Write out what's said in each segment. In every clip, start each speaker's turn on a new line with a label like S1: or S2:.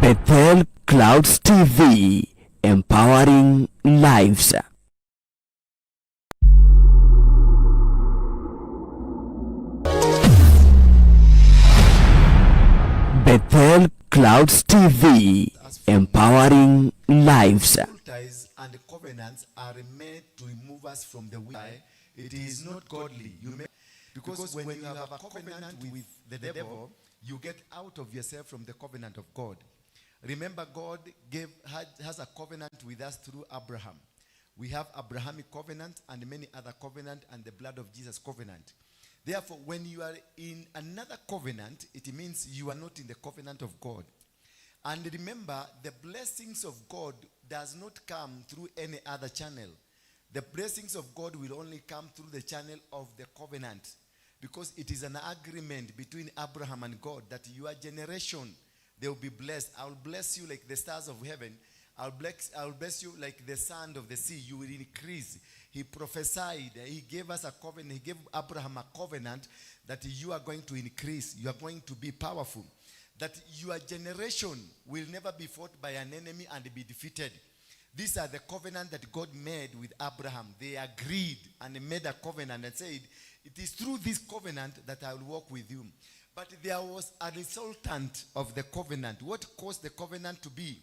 S1: Bethel Clouds TV, empowering lives. Bethel Clouds TV, empowering lives.
S2: Ties and covenants are made to remove us from the will. It is not godly. Because when you have a covenant with the devil, you get out of yourself from the covenant of God. Remember, God has a covenant with us through Abraham. We have Abrahamic covenant and many other covenant and the blood of Jesus covenant. Therefore, when you are in another covenant, it means you are not in the covenant of God. And remember, the blessings of God does not come through any other channel. The blessings of God will only come through the channel of the covenant, because it is an agreement between Abraham and God that your generation, they will be blessed. I will bless you like the stars of heaven. I will bless you like the sand of the sea. You will increase. He prophesied. He gave us a covenant. He gave Abraham a covenant that you are going to increase. You are going to be powerful. That your generation will never be fought by an enemy and be defeated. These are the covenant that God made with Abraham. They agreed and made a covenant and said, it is through this covenant that I will walk with you. But there was a resultant of the covenant. What caused the covenant to be?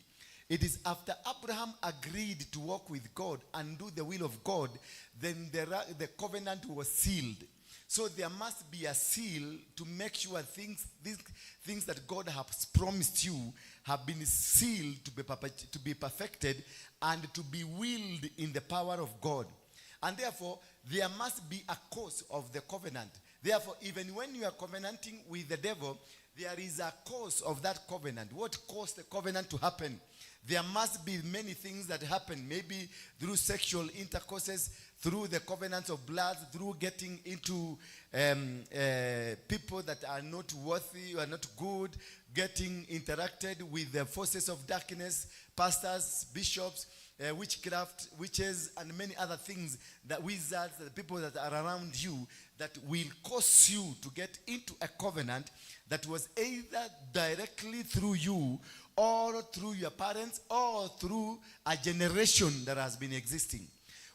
S2: It is after Abraham agreed to walk with God and do the will of God, then the covenant was sealed. So there must be a seal to make sure these things that God has promised you have been sealed to be perfected and to be willed in the power of God. And therefore, there must be a cause of the covenant. Therefore, even when you are covenanting with the devil, there is a cause of that covenant. What caused the covenant to happen? There must be many things that happen, maybe through sexual intercourses, through the covenants of blood, through getting into people that are not worthy or not good, getting interacted with the forces of darkness, pastors, bishops, witchcraft, witches, and many other things, that wizards, the people that are around you, that will cause you to get into a covenant that was either directly through you or through your parents or through a generation that has been existing.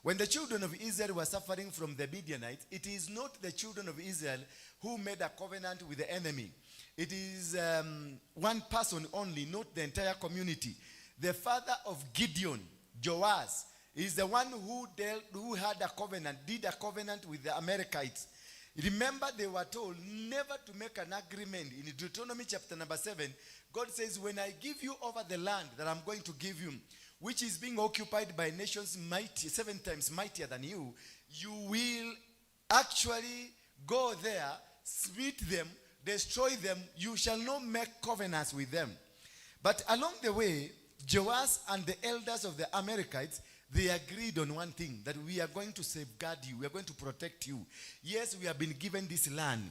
S2: When the children of Israel were suffering from the Midianites, it is not the children of Israel who made a covenant with the enemy. It is one person only, not the entire community. The father of Gideon, Joas, is the one who had a covenant, did a covenant with the Amalekites. Remember, they were told never to make an agreement. In Deuteronomy chapter number 7, God says, when I give you over the land that I'm going to give you, which is being occupied by nations 7 times mightier than you, you will actually go there, smite them, destroy them. You shall not make covenants with them. But along the way, Joas and the elders of the Amalekites, they agreed on one thing, that we are going to safeguard you. We are going to protect you. Yes, we have been given this land.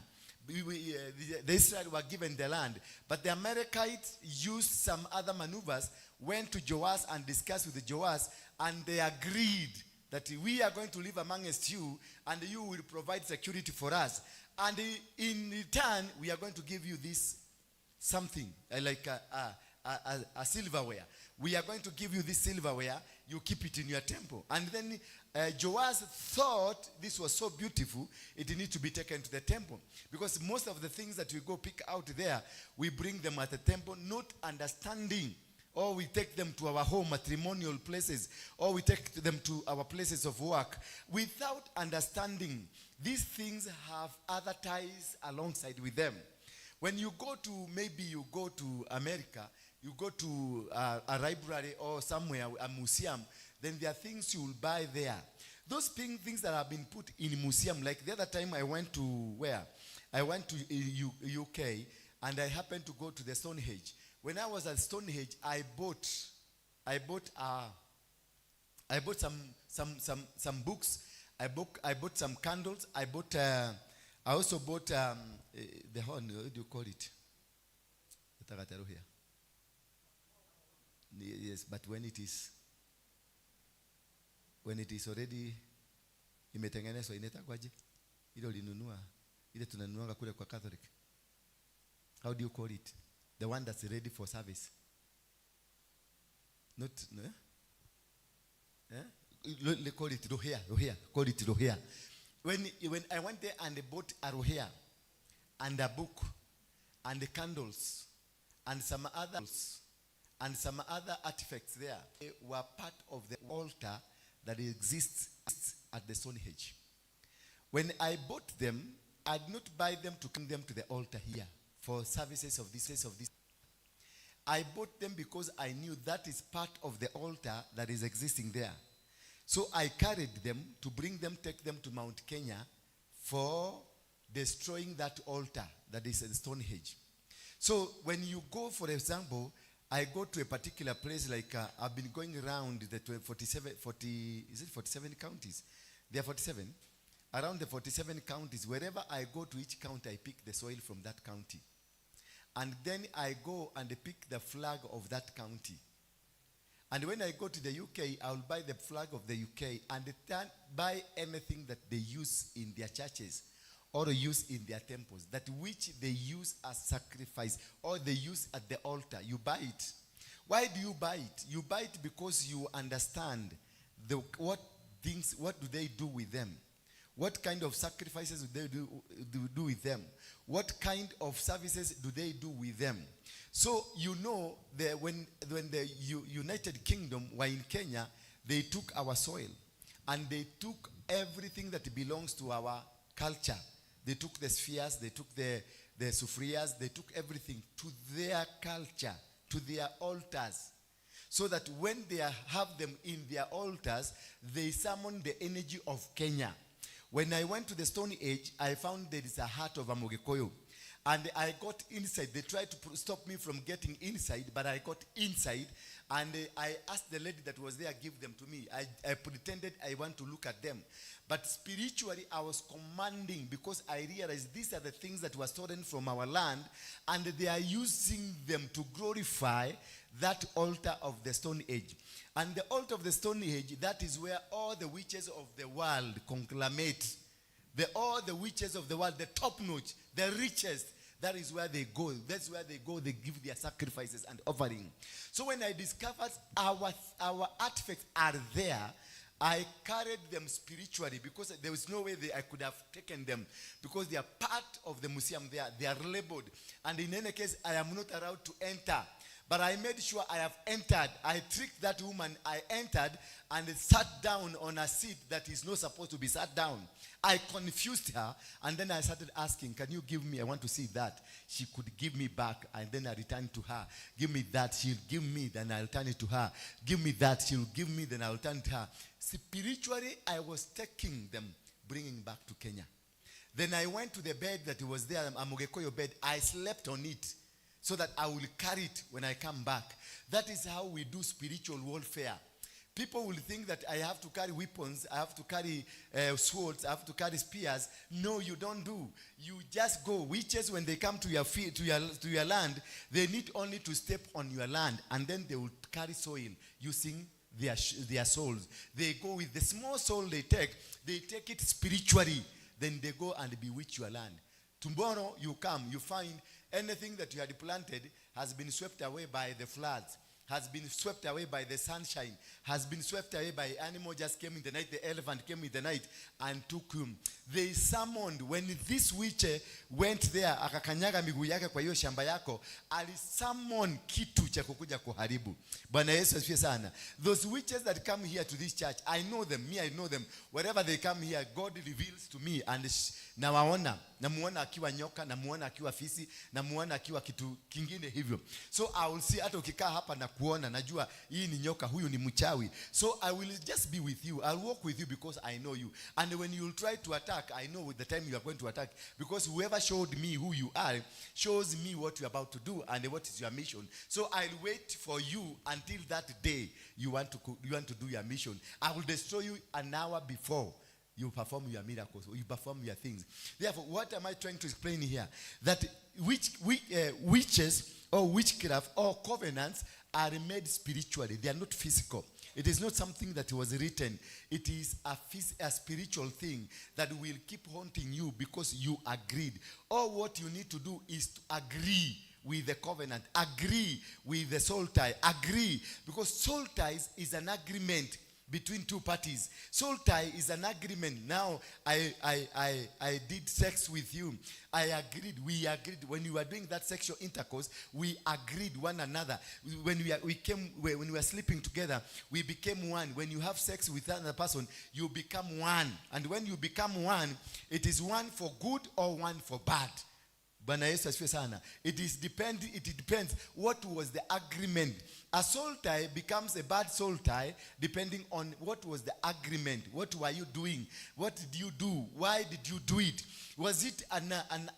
S2: The Israel were given the land. But the Amalekites used some other maneuvers, went to Joas and discussed with Joas, and they agreed that we are going to live amongst you, and you will provide security for us. And in return, we are going to give you this something, like a silverware. We are going to give you this silverware. You keep it in your temple. And then Joas thought this was so beautiful, it needed to be taken to the temple. Because most of the things that we go pick out there, we bring them at the temple, not understanding. Or we take them to our home matrimonial places, or we take them to our places of work, without understanding. These things have other ties alongside with them. When you go to, maybe you go to America, you go to a library or somewhere, a museum, then there are things you will buy there. Those things that have been put in a museum, like the other time I went to where? I went to UK, and I happened to go to the Stonehenge. When I was at Stonehenge, I bought some books. I bought some candles. I also bought the horn. What do you call it? Yes, but when it is already imetengenezwa, inaitwaje? Ile ulinunua, ile tunanunua kule kwa Catholic. How do you call it? The one that's ready for service. Not, no? They call it rohea. Call it rohea. When I went there and they bought a rohea and a book and the candles and some other artifacts there, they were part of the altar that exists at the Stonehenge. When I bought them, I did not buy them to bring them to the altar here for services of this. I bought them because I knew that is part of the altar that is existing there. So I carried them to bring them, take them to Mount Kenya for destroying that altar that is at Stonehenge. So when you go, for example, I go to a particular place, like I've been going around the 47 counties? There are 47. Around the 47 counties, wherever I go to each county, I pick the soil from that county. And then I go and pick the flag of that county. And when I go to the UK, I will buy the flag of the UK and buy anything that they use in their churches or use in their temples, that which they use as sacrifice or they use at the altar. You buy it. Why do you buy it? You buy it because you understand what do they do with them. What kind of sacrifices do they do with them? What kind of services do they do with them? So you know that when the United Kingdom were in Kenya, they took our soil and they took everything that belongs to our culture. They took the spheres, they took the sufrias, they took everything to their culture, to their altars. So that when they have them in their altars, they summon the energy of Kenya. When I went to the Stone Age, I found there is a heart of a Mogekoyo. And I got inside. They tried to stop me from getting inside, but I got inside. And I asked the lady that was there, give them to me. I pretended I want to look at them. But spiritually, I was commanding, because I realized these are the things that were stolen from our land, and they are using them to glorify that altar of the Stone Age. And the altar of the Stone Age, that is where all the witches of the world conglomerate. All the witches of the world, the top notch, the richest, that is where they go. That's where they go. They give their sacrifices and offering. So when I discovered our artifacts are there, I carried them spiritually, because there was no way I could have taken them, because they are part of the museum there. They are labeled. And in any case, I am not allowed to enter. But I made sure I have entered. I tricked that woman. I entered and sat down on a seat that is not supposed to be sat down. I confused her, and then I started asking, can you give me? I want to see that. She could give me back, and then I returned to her. Give me that. She'll give me, then I'll turn it to her. Give me that. She'll give me, then I'll turn it to her. Spiritually, I was taking them, bringing back to Kenya. Then I went to the bed that was there, a Mogekoyo bed. I slept on it, so that I will carry it when I come back. That is how we do spiritual warfare. People will think that I have to carry weapons, I have to carry swords, I have to carry spears. No, you don't do. You just go. Witches, when they come to your field, to your land, they need only to step on your land, and then they will carry soil using their souls. They go with the small soul they take it spiritually. Then they go and bewitch your land. Tomorrow you come, you find anything that you had planted has been swept away by the floods, has been swept away by the sunshine, has been swept away by animal just came in the night. The elephant came in the night and took him. They summoned, when this witch went there, akakanyaga miguu yake kwa hiyo shamba yako, alisummon kitu cha kukuja kuharibu. Bwana Yesu asifiwe sana. Those witches that come here to this church, I know them. I know them. Wherever they come here, God reveals to me, and namuona akiwa nyoka, namuona akiwa fisi, namuona akiwa kitu kingine hivyo. So I will see, hata ukikaa hapa na kuona, najua hii ni nyoka, huyu ni mchawi. So I will just be with you. I'll walk with you because I know you. And when you will try to attack, I know with the time you are going to attack, because whoever showed me who you are shows me what you're about to do and what is your mission. So I'll wait for you until that day you want to do your mission. I will destroy you an hour before you perform your miracles, or you perform your things. Therefore, what am I trying to explain here? That witches or witchcraft or covenants are made spiritually. They are not physical. It is not something that was written. It is a spiritual thing that will keep haunting you because you agreed. All what you need to do is to agree with the covenant. Agree with the soul tie. Agree. Because soul ties is an agreement between two parties. Soul tie is an agreement. Now, I did sex with you. I agreed. We agreed. When you were doing that sexual intercourse, we agreed one another. When we were sleeping together, we became one. When you have sex with another person, you become one. And when you become one, it is one for good or one for bad. Bwana Yesu asifiwe sana. It depends what was the agreement. A soul tie becomes a bad soul tie depending on what was the agreement. What were you doing? What did you do? Why did you do it? Was it an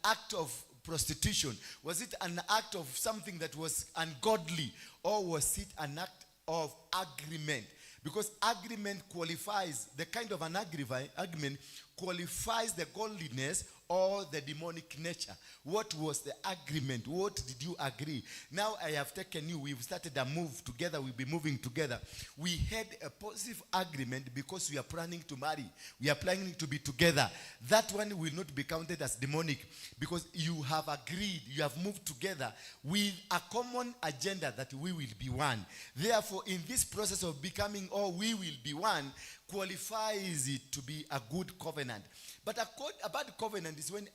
S2: act of prostitution? Was it an act of something that was ungodly? Or was it an act of agreement? Because agreement qualifies, the kind of an agreement qualifies the godliness or the demonic nature. What was the agreement? What did you agree? Now I have taken you. We've started a move together. We'll be moving together. We had a positive agreement because we are planning to marry. We are planning to be together. That one will not be counted as demonic because you have agreed. You have moved together with a common agenda that we will be one. Therefore, in this process of becoming we will be one, qualifies it to be a good covenant. But a bad covenant is when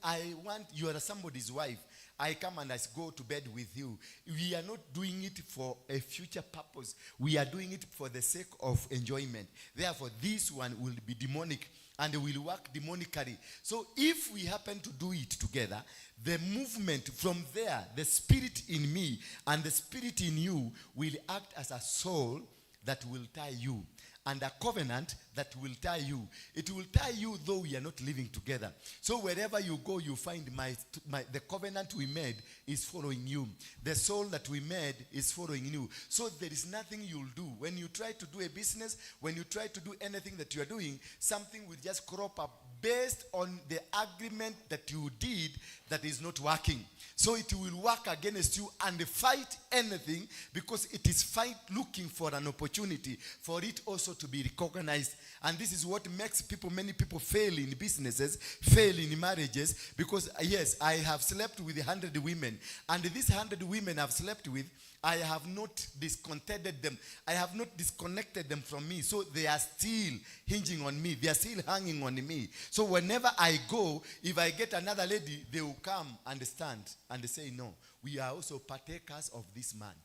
S2: you are somebody's wife. I come and I go to bed with you. We are not doing it for a future purpose. We are doing it for the sake of enjoyment. Therefore, this one will be demonic and will work demonically. So if we happen to do it together, the movement from there, the spirit in me and the spirit in you will act as a soul that will tie you. And a covenant that will tie you. It will tie you though we are not living together. So wherever you go, you find the covenant we made is following you. The soul that we made is following you. So there is nothing you'll do. When you try to do a business, when you try to do anything that you are doing, something will just crop up based on the agreement that you did that is not working. So it will work against you and fight anything because it is looking for an opportunity for it also to be recognized. And this is what makes many people fail in businesses, fail in marriages, because yes, I have slept with 100 women, and these 100 women I've slept with, I have not discontented them. I have not disconnected them from me. So they are still hinging on me. They are still hanging on me. So whenever I go, if I get another lady, they will come and stand and say, no, we are also partakers of this man.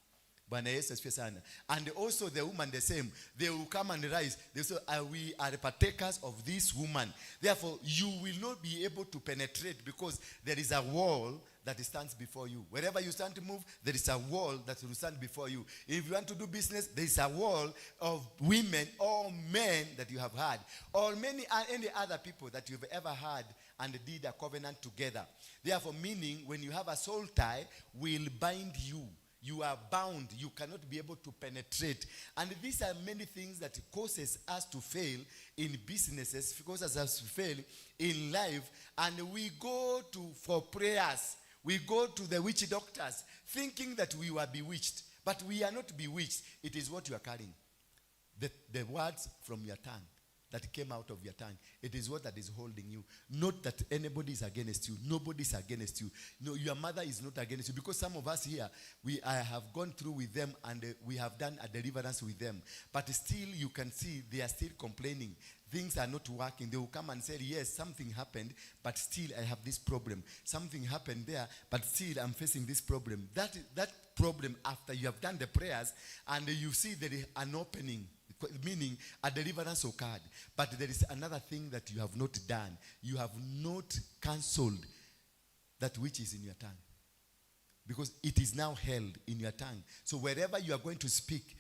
S2: And also the woman the same. They will come and rise. They say, we are partakers of this woman. Therefore, you will not be able to penetrate because there is a wall that stands before you. Wherever you stand to move, there is a wall that will stand before you. If you want to do business, there is a wall of women or men that you have had, or any other people that you've ever had and did a covenant together. Therefore, meaning when you have a soul tie, will bind you. You are bound. You cannot be able to penetrate. And these are many things that causes us to fail in businesses, causes us to fail in life. And we go for prayers. We go to the witch doctors thinking that we were bewitched. But we are not bewitched. It is what you are carrying. The words from your tongue that came out of your tongue. It is what that is holding you. Not that anybody is against you. Nobody is against you. No, your mother is not against you. Because some of us here, I have gone through with them and we have done a deliverance with them. But still, you can see they are still complaining. Things are not working. They will come and say, yes, something happened, but still I have this problem. Something happened there, but still I'm facing this problem. That problem, after you have done the prayers and you see there is an opening, meaning a deliverance occurred. But there is another thing that you have not done. You have not cancelled that which is in your tongue. Because it is now held in your tongue. So wherever you are going to speak,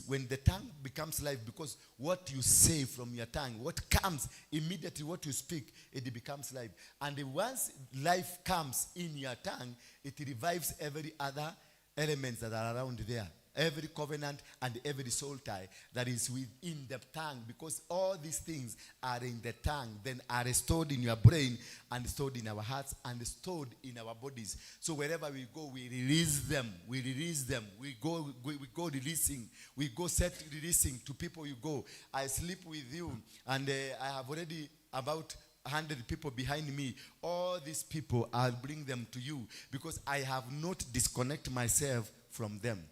S2: when the tongue becomes life, because what you say from your tongue, what comes immediately, what you speak, it becomes life. And once life comes in your tongue, it revives every other elements that are around there. Every covenant and every soul tie that is within the tongue, because all these things are in the tongue, then are stored in your brain and stored in our hearts and stored in our bodies. So wherever we go, we release them. We release them. We go releasing. We go releasing to people you go. I sleep with you, and I have already about 100 people behind me. All these people, I'll bring them to you because I have not disconnected myself from them.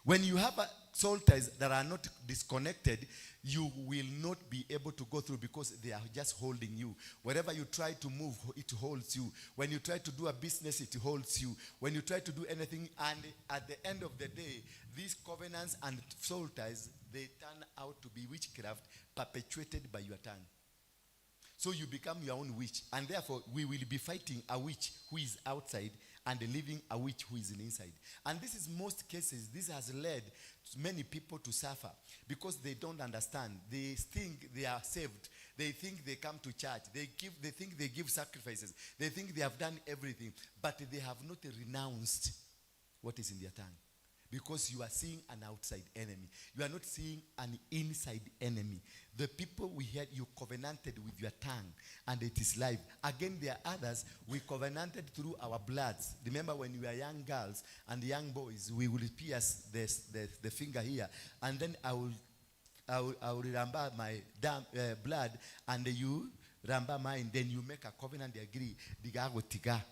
S2: When you have soul ties that are not disconnected, you will not be able to go through because they are just holding you. Wherever you try to move, it holds you. When you try to do a business, it holds you. When you try to do anything, and at the end of the day, these covenants and soul ties, they turn out to be witchcraft perpetuated by your tongue. So you become your own witch. And therefore, we will be fighting a witch who is outside and living a witch who is inside. And this is most cases, this has led many people to suffer because they don't understand. They think they are saved. They think they come to church. They think they give sacrifices. They think they have done everything. But they have not renounced what is in their tongue. Because you are seeing an outside enemy. You are not seeing an inside enemy. The people we had, you covenanted with your tongue, and it is life. Again, there are others we covenanted through our bloods. Remember when we were young girls and young boys, we will pierce the finger here, and then I will ramba my blood, and you ramba mine. Then you make a covenant, agree. Digago tiga,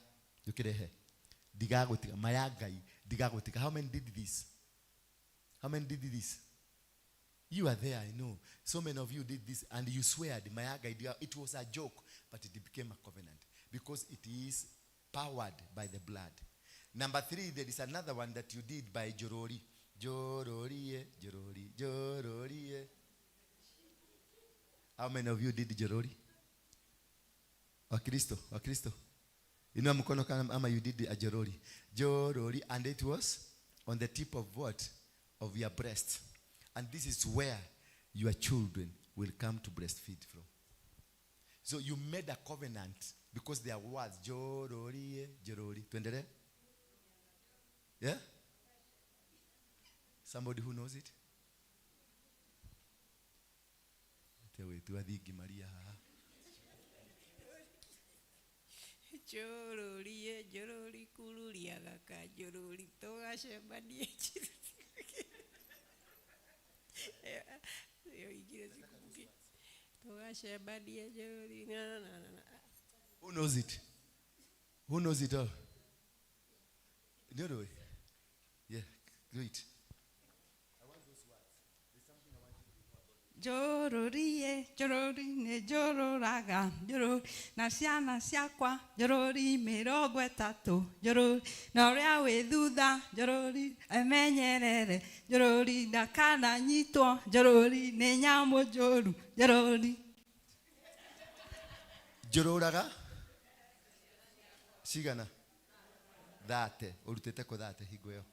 S2: you get it. Digago tiga, mayagai. How many did this? How many did this? You are there, I know. So many of you did this, and you swear it was a joke, but it became a covenant because it is powered by the blood. Number 3, there is another one that you did by Jorori. Jorori. How many of you did Jorori? Cristo. You know, ama you did a Jorori, and it was on the tip of what? Of your breast. And this is where your children will come to breastfeed from. So you made a covenant because there are words. Jorori. Tuendele? Yeah? Somebody who knows it?
S3: Jorori kuluria gaka jorori toga shembani toga shembani jorori na.
S2: Who knows it? Who knows it all? No. Yeah, do it.
S3: Jorori, ne jororaga, jorori na siakwa, jorori merogwe tatu, jorori norea weduda, jorori emenyerere, jorori dakana nyito, jorori nenyamo joru, jorori.
S2: Jororaga? Sigana. Date, urutete ko date higweo.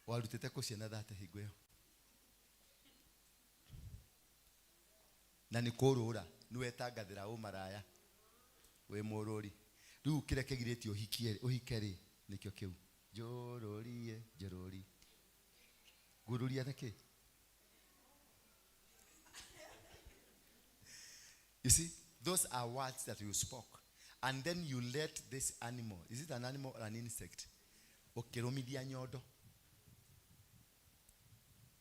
S2: Warutete ko ciana date higweo. Na nikorora niwetangathira umaraya we mururi riu kirekegireti uhikeri nikyo kiu jorori gururia niki. You see, those are words that you spoke, and then you let this animal, is it an animal or an insect? Okeromidia nyodo.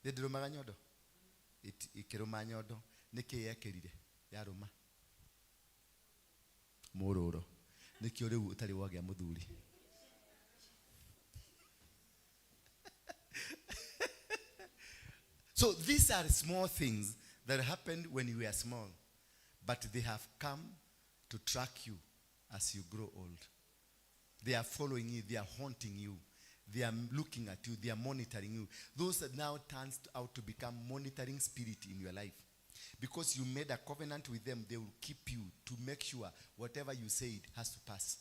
S2: Dedromaga nyodo. Ikeroma nyodo. Niki yekerire yaruma. Mororo. Niki ore utari wagia muthuri. So these are small things that happened when you were small, but they have come to track you as you grow old. They are following you, they are haunting you, they are looking at you, they are monitoring you. Those that now turns out to become monitoring spirit in your life. Because you made a covenant with them, they will keep you to make sure whatever you said has to pass.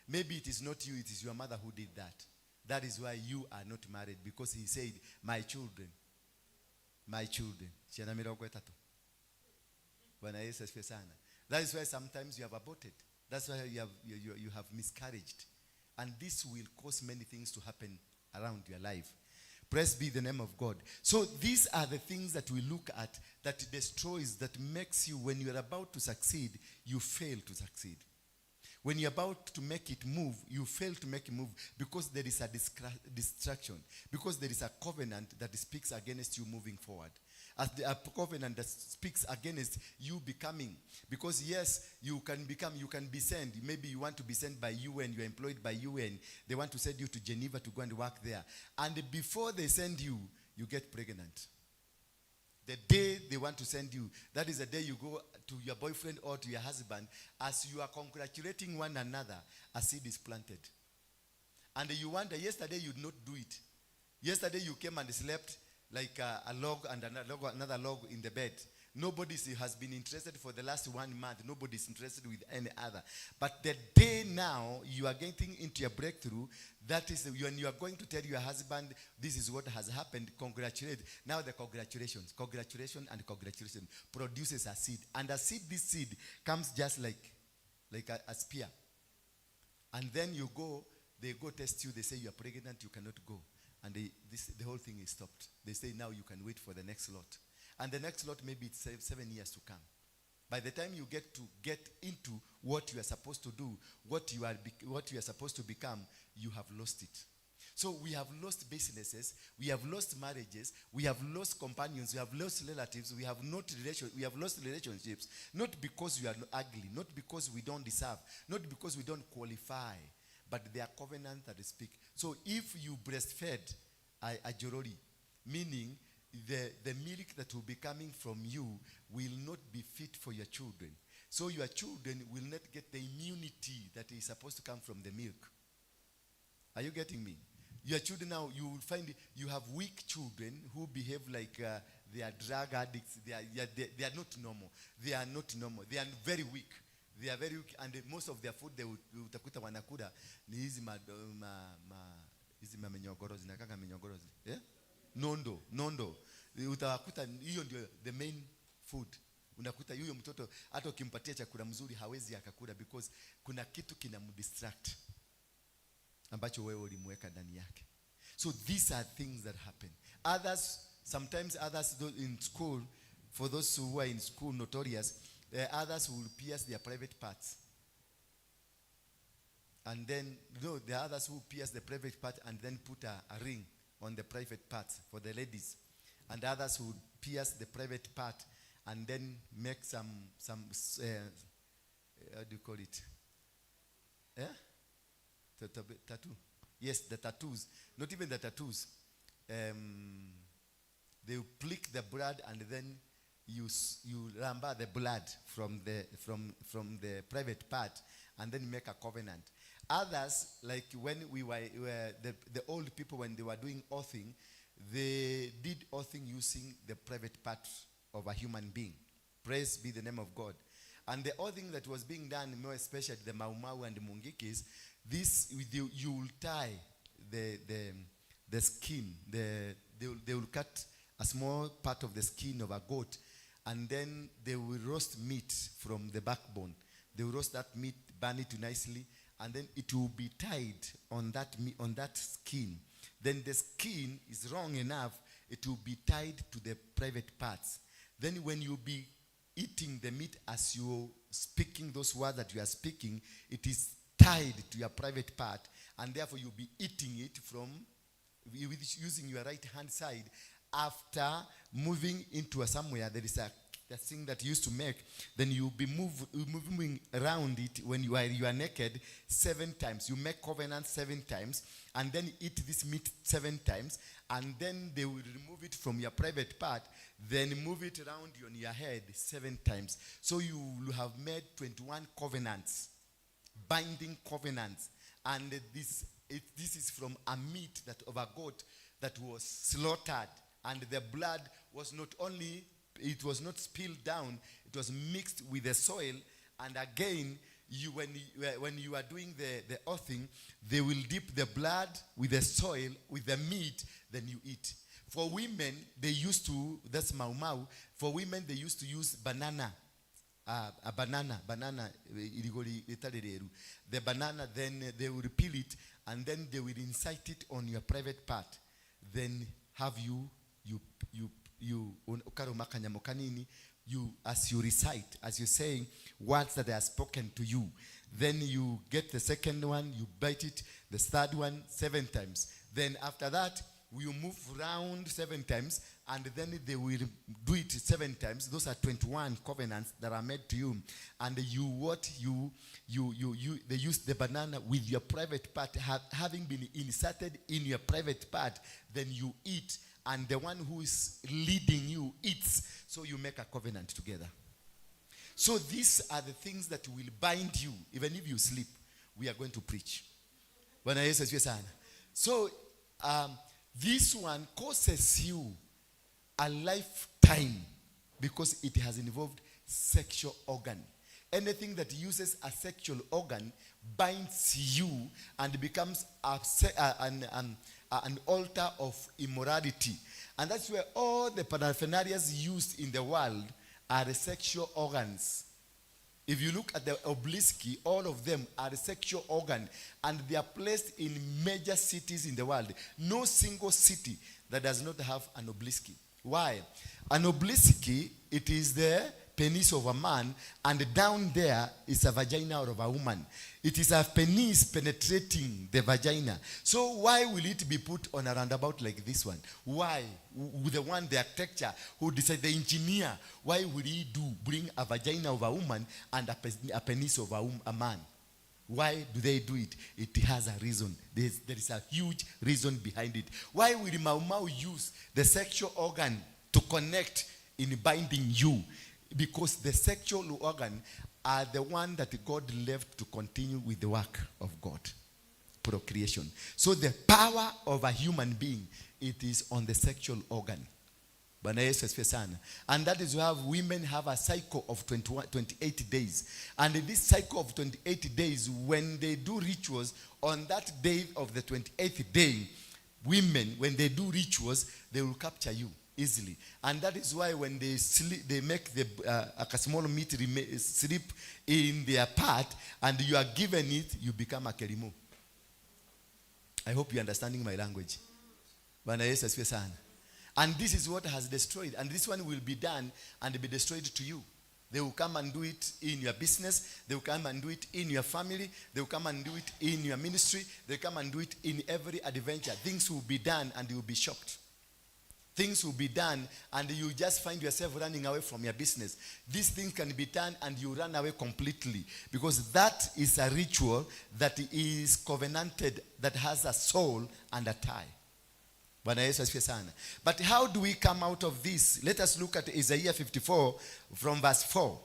S2: Maybe it is not you, it is your mother who did that. That is why you are not married, because he said, my children. That is why sometimes you have aborted. That's why you have miscarried. And this will cause many things to happen around your life. Praise be the name of God. So these are the things that we look at that destroys, that makes you, when you are about to succeed, you fail to succeed. When you're about to make it move, you fail to make it move because there is a distraction, because there is a covenant that speaks against you moving forward. As a covenant that speaks against you becoming. Because yes, you can be sent. Maybe you want to be sent by UN, you're employed by UN. They want to send you to Geneva to go and work there. And before they send you, you get pregnant. The day they want to send you, that is the day you go to your boyfriend or to your husband. As you are congratulating one another, a seed is planted. And you wonder, yesterday you did not do it. Yesterday you came and slept like a log and another log in the bed. Nobody has been interested for the last 1 month. Nobody is interested with any other. But the day now you are getting into a breakthrough, that is when you are going to tell your husband, this is what has happened, congratulate. Now the congratulations and congratulations produces a seed. And a seed, this seed comes just like a spear. And then they go test you, they say you are pregnant, you cannot go. And the whole thing is stopped. They say now you can wait for the next lot. And the next lot, maybe it's 7 years to come. By the time you get into what you are supposed to do, what you are supposed to become, you have lost it. So we have lost businesses, we have lost marriages, we have lost companions, we have lost relatives, we have lost relationships, not because we are ugly, not because we don't deserve, not because we don't qualify, but they are covenants that speak. So if you breastfed a jorori, meaning the milk that will be coming from you will not be fit for your children. So your children will not get the immunity that is supposed to come from the milk. Are you getting me? Your children now, you will find you have weak children who behave like they are drug addicts. They are not normal. They are not normal. They are very weak. They are very weak, and most of their food they utakuta wanakula ni hizi mamenyogoro zinakanga menyogoro. Yeah? Nondo. Utakuta hiyo ndio the main food. Unakuta huyo mtoto hata ukimpatia chakula mzuri hawezi akakula because kuna kitu kinamdistract ambacho wewe ulimweka ndani yake. So these are things that happen. Sometimes others in school, for those who are in school notorious, others will pierce their private parts. And then, there are others who pierce the private part and then put a ring on the private parts for the ladies. And others who pierce the private part and then make some how do you call it? Tattoo. Yes, the tattoos. Not even the tattoos. They will plick the blood and then you ramba the blood from the private part and then make a covenant. Others, like when we were the old people, when they were doing oathing, they did oathing using the private part of a human being. Praise be the name of God. And the oathing that was being done, more especially the Mau Mau and the Mungikis, this you will tie the skin. They will cut a small part of the skin of a goat, and then they will roast meat from the backbone. They will roast that meat, burn it nicely, and then it will be tied on that skin. Then the skin is long enough, it will be tied to the private parts. Then when you be eating the meat as you speaking those words that you are speaking, it is tied to your private part, and therefore you'll be eating it using your right hand side. After moving into somewhere, there is the thing that you used to make, then you'll be moving around it when you are naked 7 times. You make covenant 7 times, and then eat this meat 7 times, and then they will remove it from your private part, then move it around on your head 7 times. So you will have made 21 covenants, binding covenants, and this is from a meat of a goat that was slaughtered, and the blood was not only, it was not spilled down, it was mixed with the soil. And again, when you are doing the oathing, they will dip the blood with the soil, with the meat, then you eat. For women, they used to, that's Mau Mau, for women they used to use banana. A banana, the banana, then they will peel it, and then they will incite it on your private part. Then have you as you recite, as you're saying words that are spoken to you, Then you get the second one, you bite it, the third one 7 times. Then after that, you move round 7 times, and then they will do it 7 times. Those are 21 covenants that are made to you. And they use the banana with your private part, having been inserted in your private part, then you eat, and the one who is leading you eats, so you make a covenant together. So these are the things that will bind you. Even if you sleep, we are going to preach. So this one causes you a lifetime because it has involved sexual organ. Anything that uses a sexual organ binds you and becomes an altar of immorality. And that's where all the paraphernalia used in the world are the sexual organs. If you look at the obelisk, all of them are a sexual organ, and they are placed in major cities in the world. No single city that does not have an obelisk. Why? An obelisk, it is the penis of a man, and down there is a vagina of a woman. It is a penis penetrating the vagina. So why will it be put on a roundabout like this one? Why? The one, the architecture, who decided, the engineer, why would he bring a vagina of a woman and a penis of a man? Why do they do it? It has a reason. There is a huge reason behind it. Why will Mau Mau use the sexual organ to connect in binding you? Because the sexual organ are the one that God left to continue with the work of God, procreation. So the power of a human being, it is on the sexual organ. And that is why women have a cycle of 28 days. And in this cycle of 28 days, when they do rituals, on that day of the 28th day, women, when they do rituals, they will capture you easily. And that is why when they sleep, they make a small meat sleep in their part, and you are given it, you become a kerimo. I hope you're understanding my language. And this is what has destroyed. And this one will be done and be destroyed to you. They will come and do it in your business. They will come and do it in your family. They will come and do it in your ministry. They will come and do it in every adventure. Things will be done and you will be shocked. Things will be done and you just find yourself running away from your business. These things can be done and you run away completely, because that is a ritual that is covenanted, that has a soul and a tie. But how do we come out of this? Let us look at Isaiah 54 from verse 4.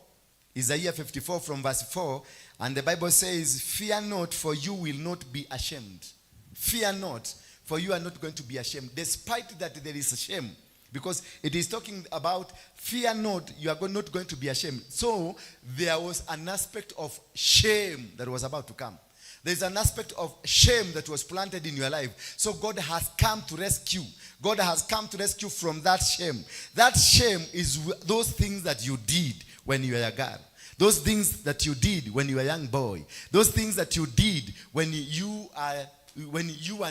S2: Isaiah 54 from verse 4. And the Bible says, "Fear not, for you will not be ashamed." Fear not, for you are not going to be ashamed. Despite that there is a shame. Because it is talking about fear not, you are not going to be ashamed. So there was an aspect of shame that was about to come. There's an aspect of shame that was planted in your life. So God has come to rescue. God has come to rescue from that shame. That shame is those things that you did when you were a girl. Those things that you did when you were a young boy. Those things that you did when you are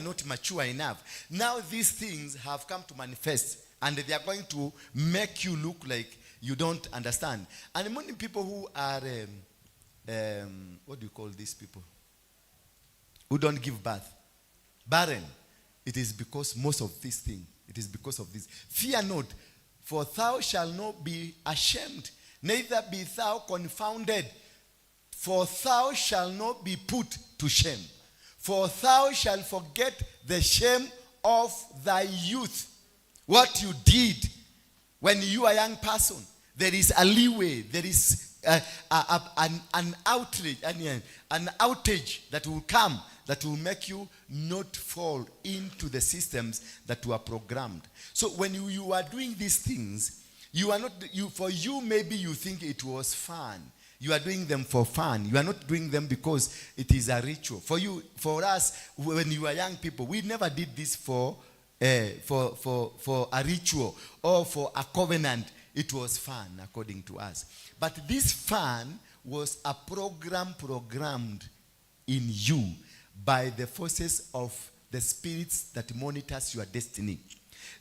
S2: not mature enough. Now these things have come to manifest, and they are going to make you look like you don't understand. And many people who are, what do you call these people? Who don't give birth, barren. It is because most of this thing, it is because of this. Fear not, for thou shalt not be ashamed, neither be thou confounded, for thou shalt not be put to shame. For thou shalt forget the shame of thy youth. What you did when you are a young person. There is a leeway, there is an outrage, an outage that will come, that will make you not fall into the systems that were programmed. So when you are doing these things, you are not, for you maybe you think it was fun. You are doing them for fun. You are not doing them because it is a ritual. For us, when you are young people, we never did this for a ritual or for a covenant. It was fun according to us. But this fun was a program programmed in you by the forces of the spirits that monitors your destiny.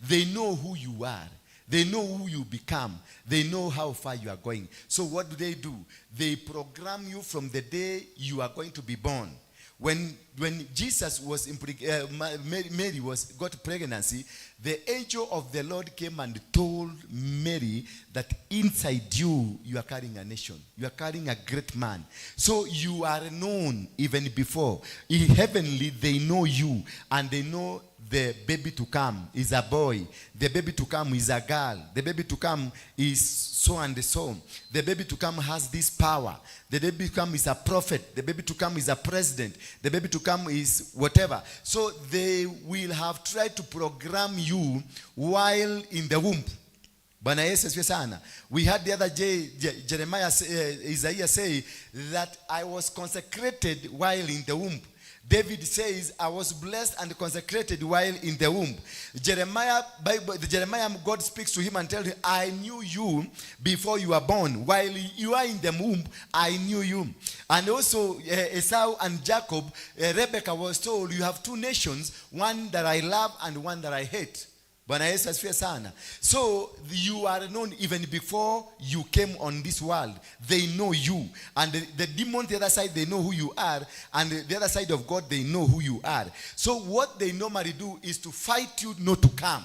S2: They know who you are. They know who you become. They know how far you are going. So what do? They program you from the day you are going to be born. When Jesus was Mary got pregnancy, the angel of the Lord came and told Mary that inside you are carrying a nation. You are carrying a great man. So you are known even before. In heavenly, they know you, and they know the baby to come is a boy. The baby to come is a girl. The baby to come is so and so. The baby to come has this power. The baby to come is a prophet. The baby to come is a president. The baby to come is whatever. So they will have tried to program you while in the womb. Bwana Yesu asifiwe sana. We had the other day Isaiah say that I was consecrated while in the womb. David says, I was blessed and consecrated while in the womb. Jeremiah, God speaks to him and tells him, I knew you before you were born. While you are in the womb, I knew you. And also Esau and Jacob, Rebekah was told, you have two nations, one that I love and one that I hate. Bwana Yesu asifiwe sana. So you are known even before you came on this world. They know you. And the demon, the other side, they know who you are. And the other side of God, they know who you are. So what they normally do is to fight you not to come.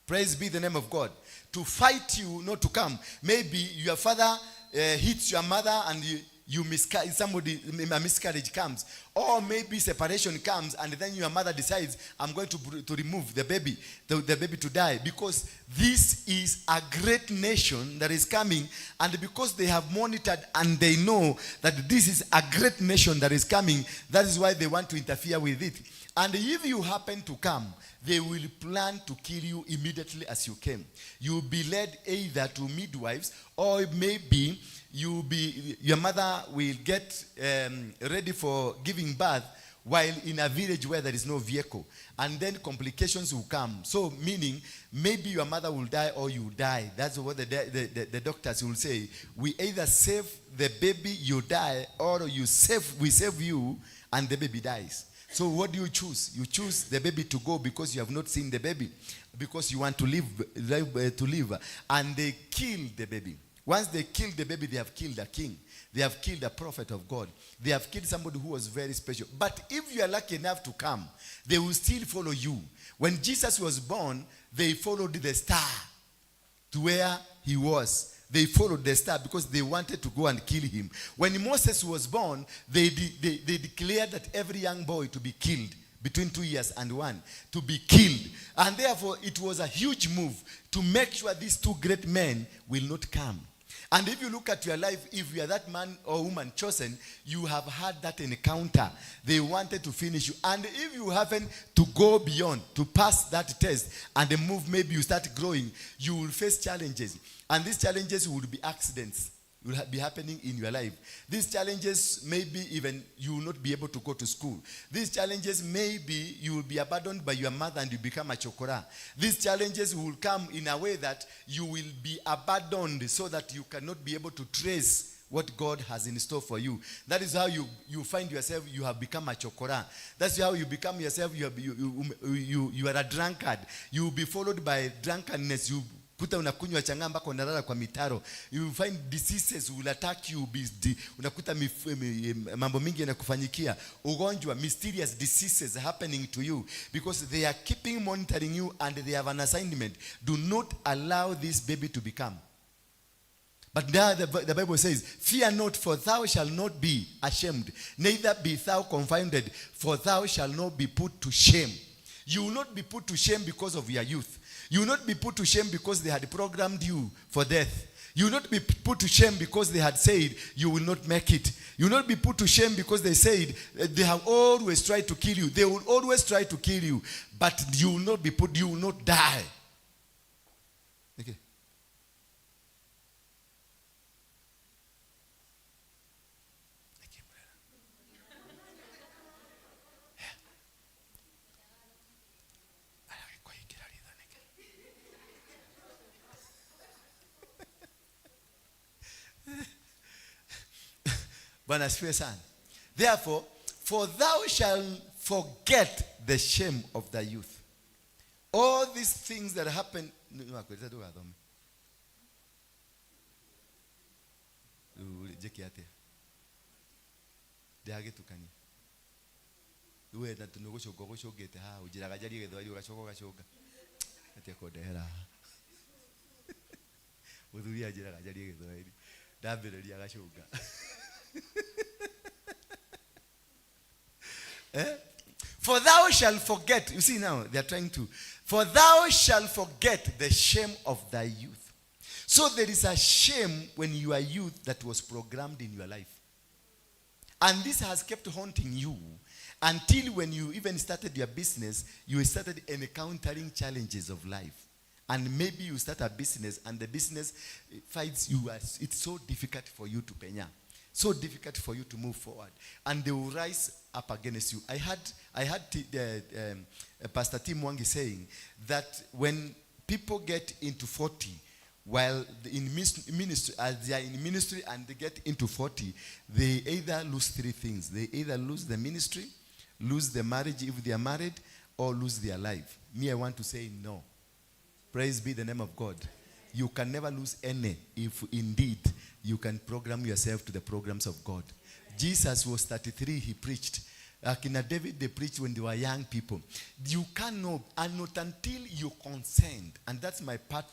S2: Praise be the name of God. To fight you not to come. Maybe your father hits your mother and a miscarriage comes, or maybe separation comes, and then your mother decides, I'm going to remove the baby to die, because this is a great nation that is coming, and because they have monitored and they know that this is a great nation that is coming, that is why they want to interfere with it. And if you happen to come, they will plan to kill you immediately as you came. You will be led either to midwives, or maybe your mother will get ready for giving birth while in a village where there is no vehicle. And then complications will come. So meaning, maybe your mother will die or you die. That's what the doctors will say. We either save the baby, you die, or we save you and the baby dies. So what do you choose? You choose the baby to go because you have not seen the baby, because you want to live. And they kill the baby. Once they kill the baby, they have killed a king. They have killed a prophet of God. They have killed somebody who was very special. But if you are lucky enough to come, they will still follow you. When Jesus was born, they followed the star to where he was. They followed the star because they wanted to go and kill him. When Moses was born, they declared that every young boy to be killed between 2 years and 1, to be killed. And therefore, it was a huge move to make sure these two great men will not come. And if you look at your life, if you are that man or woman chosen, you have had that encounter. They wanted to finish you. And if you happen to go beyond, to pass that test, and the move, maybe you start growing, you will face challenges. And these challenges will be accidents. Will be happening in your life. These challenges, maybe even you will not be able to go to school. These challenges, maybe you will be abandoned by your mother and you become a chokora. These challenges will come in a way that you will be abandoned so that you cannot be able to trace what God has in store for you. That is how you find yourself, you have become a chokora. That's how you become yourself, you are a drunkard. You will be followed by drunkenness. Kuta unakunywa changa mpaka unalala kwa mitaro. You find diseases will attack you. Unakuta mambo mingi yanakufanyikia. Ugonjwa, mysterious diseases happening to you because they are keeping monitoring you and they have an assignment. Do not allow this baby to become. But now the Bible says, fear not, for thou shalt not be ashamed, neither be thou confounded, for thou shalt not be put to shame. You will not be put to shame because of your youth. You will not be put to shame because they had programmed you for death. You will not be put to shame because they had said you will not make it. You will not be put to shame because they said they have always tried to kill you. They will always try to kill you. But you will not be put, you will not die. Okay. Therefore, for thou shalt forget the shame of thy youth. All these things that happen. Jeki ate. Deage tukani. Uwe na tunogosho gete ha ujiraga jari gedwari ugashoka. Ate kodera. Uduri ajiraga jari gedwari. Dabere liagashoka. For thou shalt forget. You see now, they are trying to. For thou shalt forget the shame of thy youth. So there is a shame when you are youth that was programmed in your life. And this has kept haunting you until when you even started your business, you started encountering challenges of life. And maybe you start a business and the business finds you as it's so difficult for you to penya. So difficult for you to move forward, and they will rise up against you. I had Pastor Tim Wangi saying that when people get into 40, while in ministry, as they are in ministry and they get into 40, they either lose three things. They either lose the ministry, lose the marriage if they are married, or lose their life. Me, I want to say no. Praise be the name of God. You can never lose any if indeed you can program yourself to the programs of God. Jesus was 33, he preached. Akina David, they preached when they were young people. You cannot, and not until you consent. And that's my part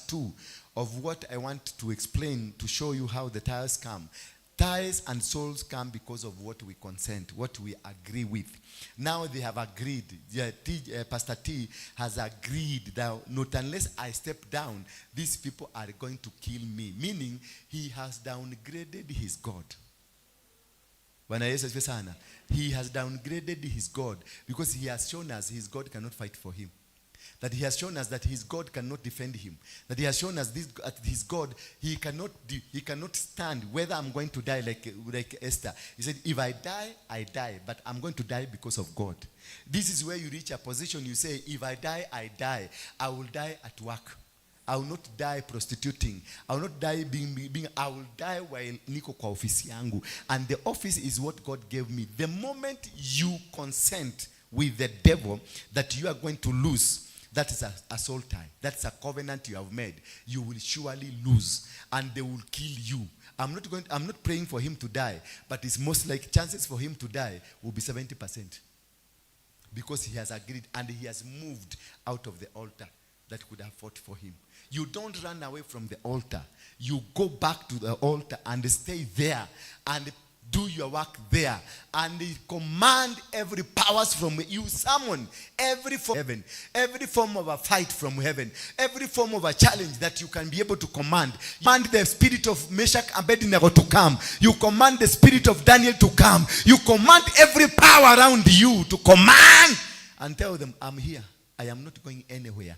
S2: 2 of what I want to explain to show you how the tires come. Tires and souls come because of what we consent, what we agree with. Now they have agreed. Pastor T has agreed that not unless I step down, these people are going to kill me. Meaning, he has downgraded his God. He has downgraded his God because he has shown us his God cannot fight for him. That he has shown us that his God cannot defend him. That he has shown us this, his God, he cannot stand whether I'm going to die like Esther. He said, if I die, I die. But I'm going to die because of God. This is where you reach a position you say, if I die, I die. I will die at work. I will not die prostituting. I will not die being I will die while niko kwa ofisi yangu. And the office is what God gave me. The moment you consent with the devil that you are going to lose, that is a soul tie. That's a covenant you have made. You will surely lose, and they will kill you. I'm not praying for him to die, but it's most like chances for him to die will be 70%. Because he has agreed and he has moved out of the altar that could have fought for him. You don't run away from the altar. You go back to the altar and stay there and do your work there, and command every powers from you. Summon every form of heaven, every form of a fight from heaven, every form of a challenge that you can be able to command. You command the spirit of Meshach and Abednego to come. You command the spirit of Daniel to come. You command every power around you to command and tell them, I'm here. I am not going anywhere.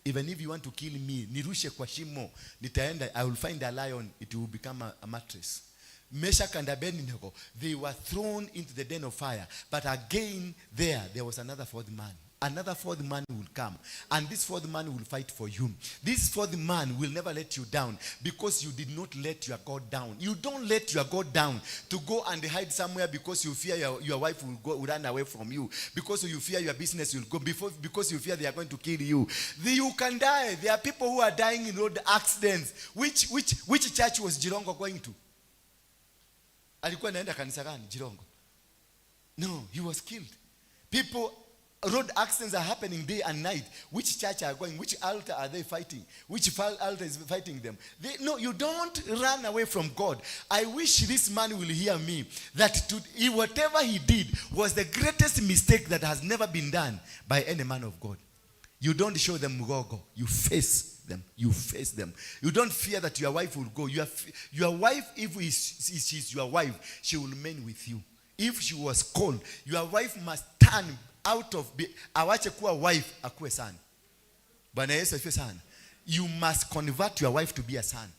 S2: Even if you want to kill me, nirushe kwa shimo, nitaenda, I will find a lion, it will become a mattress. Meshach and Abednego, they were thrown into the den of fire. But again, there was another fourth man. Another fourth man will come. And this fourth man will fight for you. This fourth man will never let you down because you did not let your God down. You don't let your God down to go and hide somewhere because you fear your wife will run away from you. Because you fear your business will go. Because you fear they are going to kill you. You can die. There are people who are dying in road accidents. Which church was Jirongo going to? Alikuwa naenda kanisa gani Jirongo? No, he was killed. People, road accidents are happening day and night. Which church are going? Which altar are they fighting? Which altar is fighting them? No, you don't run away from God. I wish this man will hear me. That whatever he did was the greatest mistake that has never been done by any man of God. You don't show them mugogo. You face them. You face them. You don't fear that your wife will go. Your wife, if she's your wife, she will remain with you. If she was called, your wife must turn out of awache kuwa wife akuwe son. Bwana Yesu asifiwe sana. You must convert your wife to be a son,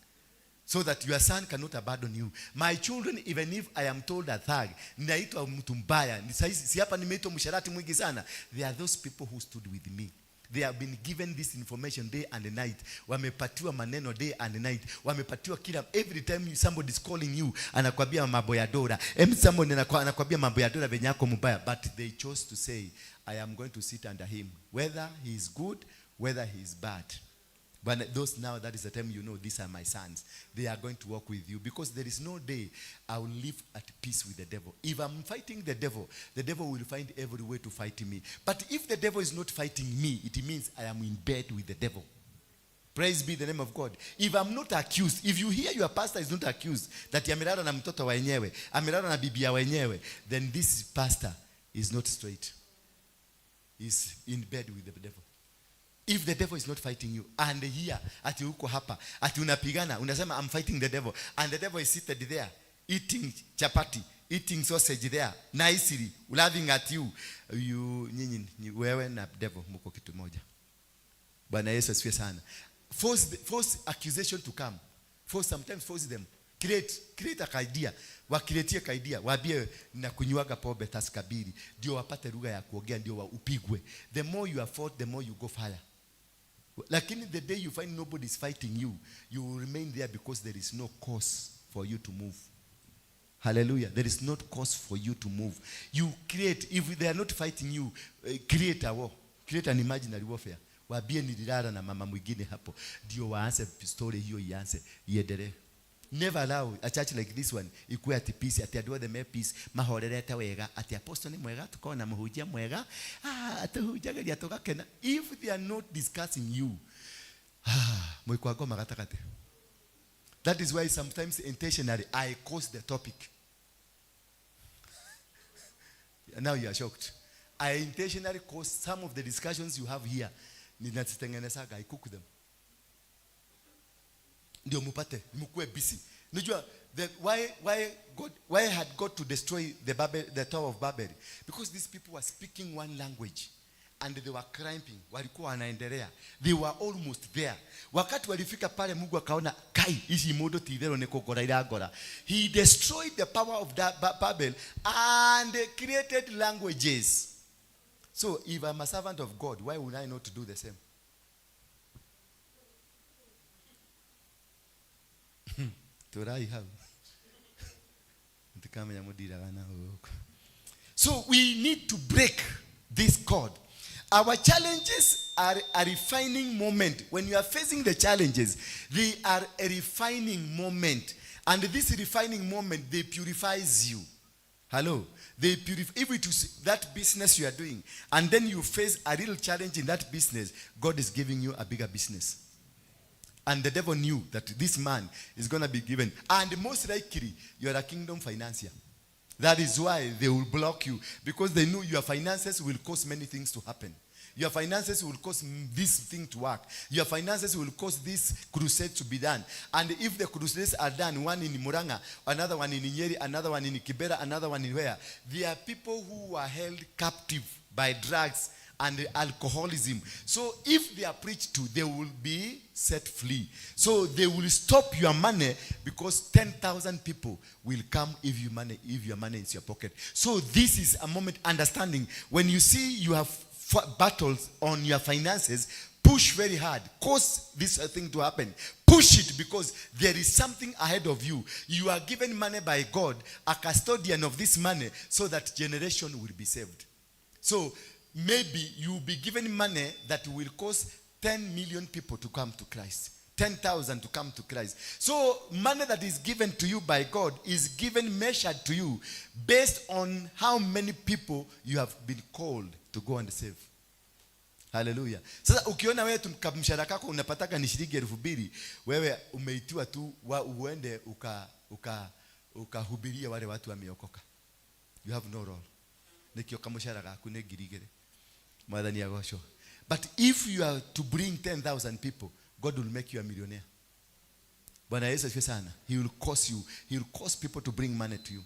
S2: so that your son cannot abandon you. My children, even if I am told a thug, naitwa mtu mbaya, si hapa nimeitwa msharati mwingi sana, there are those people who stood with me. They have been given this information day and night. Wamepatiwa maneno day and night. Wamepatiwa kila, every time somebody is calling you, anakwambia mambo ya Dora. Somebody anakwambia mambo ya Dora venye yako mbaya. But they chose to say, I am going to sit under him. Whether he is good, whether he is bad. But those now, that is the time you know these are my sons. They are going to walk with you, because there is no day I will live at peace with the devil. If I'm fighting the devil will find every way to fight me. But if the devil is not fighting me, it means I am in bed with the devil. Praise be the name of God. If I'm not accused, if you hear your pastor is not accused that amelala na mtoto wenyewe, amelala na bibia wenyewe, then this pastor is not straight. He's in bed with the devil. If the devil is not fighting you, and here, ati uko hapa, ati unapigana, unasema I'm fighting the devil, and the devil is seated there, eating chapati, eating sausage there, nicely, laughing at you, nyinyi, wewe na devil, muko kitu moja. Bwana Yesu asifiwe sana. Force accusation to come. Sometimes force them. Create a idea. Wakiletie idea. Waambie na kunywaga pombe taskabiri. Ndio wapate lugha ya kuongea, ndio upigwe. The more you are fought, the more you go fire. Lakini the day you find nobody is fighting you, you will remain there because there is no cause for you to move. Hallelujah. There is not cause for you to move. You create, if they are not fighting you, create a war. Create an imaginary warfare. Waambie nililala na mama mwingine hapo, ndio waanze story hiyo ianze iendelee. Never allow a church like this one ikuwe at peace, ati adwa the peace, mahorerete wega, ati apostle ni mwega, tukona muhujia mwega, atuhujaga dia tugakena. If they are not discussing you, mwikwago magatakate. That is why sometimes intentionally I cause the topic. Now you are shocked. I intentionally cause some of the discussions you have here. Ninazitengenezaga, I cook them. Ndio mupate, mukue busy. Unajua why had God to destroy the Tower of Babel? Because these people were speaking one language and they were climbing. Walikuwa wanaendelea. They were almost there. Wakati walifika pale, Mungu akaona kai hizi modo tidero neko gora iragora. He destroyed the power of Babel and created languages. So if I'm a servant of God, why would I not do the same? So we need to break this code. Our challenges are a refining moment. When you are facing the challenges, they are a refining moment. And this refining moment, they purifies you. Hello? They purify. If it is that business you are doing, and then you face a real challenge in that business, God is giving you a bigger business. And the devil knew that this man is going to be given. And most likely, you are a kingdom financier. That is why they will block you. Because they know your finances will cause many things to happen. Your finances will cause this thing to work. Your finances will cause this crusade to be done. And if the crusades are done, one in Muranga, another one in Nyeri, another one in Kibera, another one in where? There are people who are held captive by drugs and alcoholism. So if they are preached to, they will be set free. So they will stop your money because 10,000 people will come if your money is your pocket. So this is a moment understanding. When you see you have battles on your finances, push very hard. Cause this thing to happen. Push it because there is something ahead of you. You are given money by God, a custodian of this money, so that generation will be saved. So maybe you will be given money that will cause 10 million people to come to Christ. 10,000 to come to Christ. So money that is given to you by God is given, measured to you based on how many people you have been called to go and save. Hallelujah. Sasa ukiona wewe mshahara kako unapataka ni shilingi 2,000, wewe umeitiwa tu uende ukahubiria wale watu wameokoka. You have no role. Nikio kama mshahara kako ni girigere. Madhani ya gosho. But if you are to bring 10,000 people, God will make you a millionaire. Bwana Yesu asifiwe sana. He will cause you. He will cause people to bring money to you.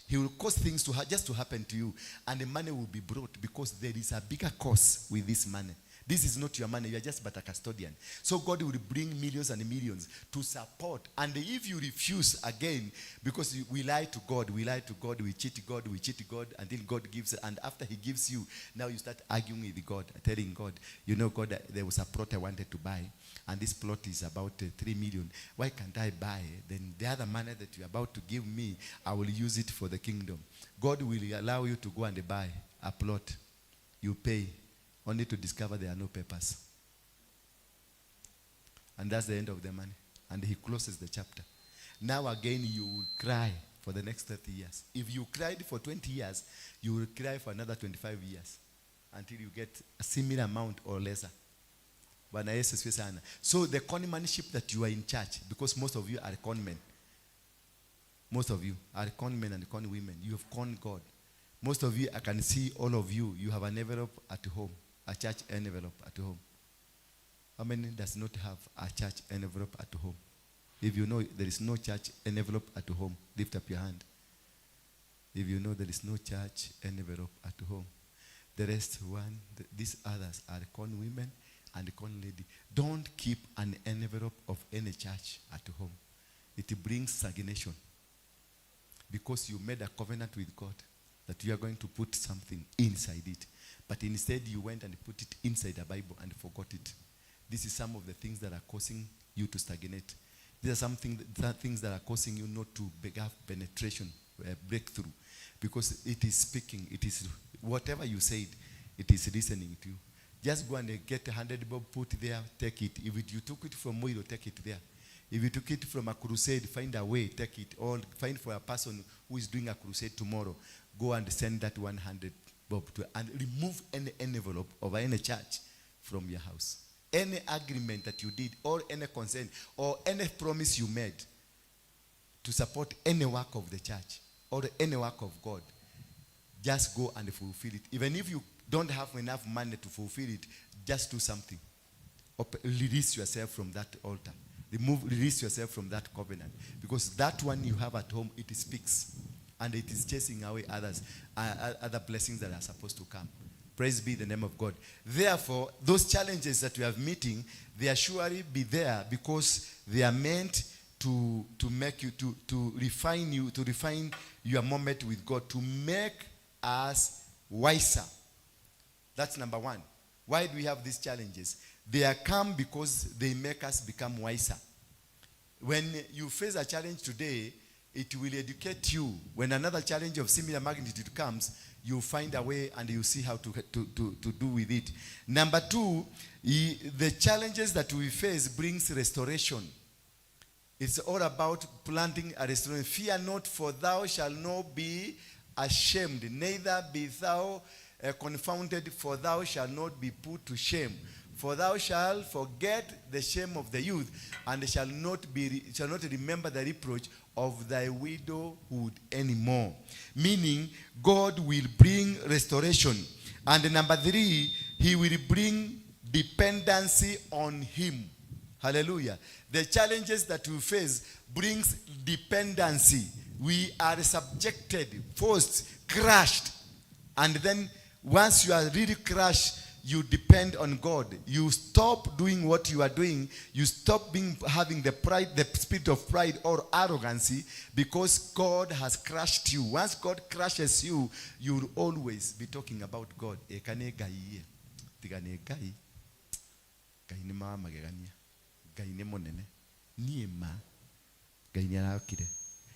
S2: He will cause things to just to happen to you, and the money will be brought because there is a bigger cause with this money. This is not your money. You are just but a custodian. So God will bring millions and millions to support. And if you refuse again, because we lie to God, we cheat God until God gives. And after He gives you, now you start arguing with God, telling God, you know, God, there was a plot I wanted to buy, and this plot is about 3 million. Why can't I buy? Then the other money that you're about to give me, I will use it for the kingdom. God will allow you to go and buy a plot. You pay, only to discover there are no papers. And that's the end of the money. And he closes the chapter. Now again, you will cry for the next 30 years. If you cried for 20 years, you will cry for another 25 years until you get a similar amount or lesser. So the conmanship that you are in church, because most of you are conmen. Most of you are conmen and con women. You have con God. Most of you, I can see all of you, you have an envelope at home, a church envelope at home. How many does not have a church envelope at home? If you know there is no church envelope at home, lift up your hand. If you know there is no church envelope at home, the rest these others are con women and con lady. Don't keep an envelope of any church at home. It brings stagnation. Because you made a covenant with God that you are going to put something inside it. But instead you went and put it inside the Bible and forgot it. This is some of the things that are causing you to stagnate. These are some things that are causing you not to have penetration, breakthrough. Because it is speaking. It is whatever you said, it is listening to you. Just go and get 100 bob, put there, take it. If you took it from Moiro, take it there. If you took it from a crusade, find a way, take it. Or find for a person who is doing a crusade tomorrow, go and send that 100 bob to, and remove any envelope of any church from your house. Any agreement that you did, or any consent, or any promise you made to support any work of the church, or any work of God, just go and fulfill it. Even if you don't have enough money to fulfill it, just do something. Release yourself from that altar. Release yourself from that covenant. Because that one you have at home, it speaks. And it is chasing away other blessings that are supposed to come. Praise be the name of God. Therefore, those challenges that we are meeting, they are surely be there because they are meant to make you, to refine you, to refine your moment with God, to make us wiser. That's number one. Why do we have these challenges? They are come because they make us become wiser. When you face a challenge today, it will educate you. When another challenge of similar magnitude comes, you find a way and you see how to do with it. Number two, the challenges that we face brings restoration. It's all about planting a restoration. Fear not, for thou shalt not be ashamed, neither be thou confounded, for thou shalt not be put to shame. For thou shalt forget the shame of the youth, and shall not remember the reproach of thy widowhood anymore. Meaning, God will bring restoration. And number three, he will bring dependency on him. Hallelujah. The challenges that we face brings dependency. We are subjected, forced, crushed. And then once you are really crushed, you depend on God. You stop doing what you are doing. You stop having the pride, the spirit of pride or arrogancy, because God has crushed you. Once God crushes you, you will always be talking about God.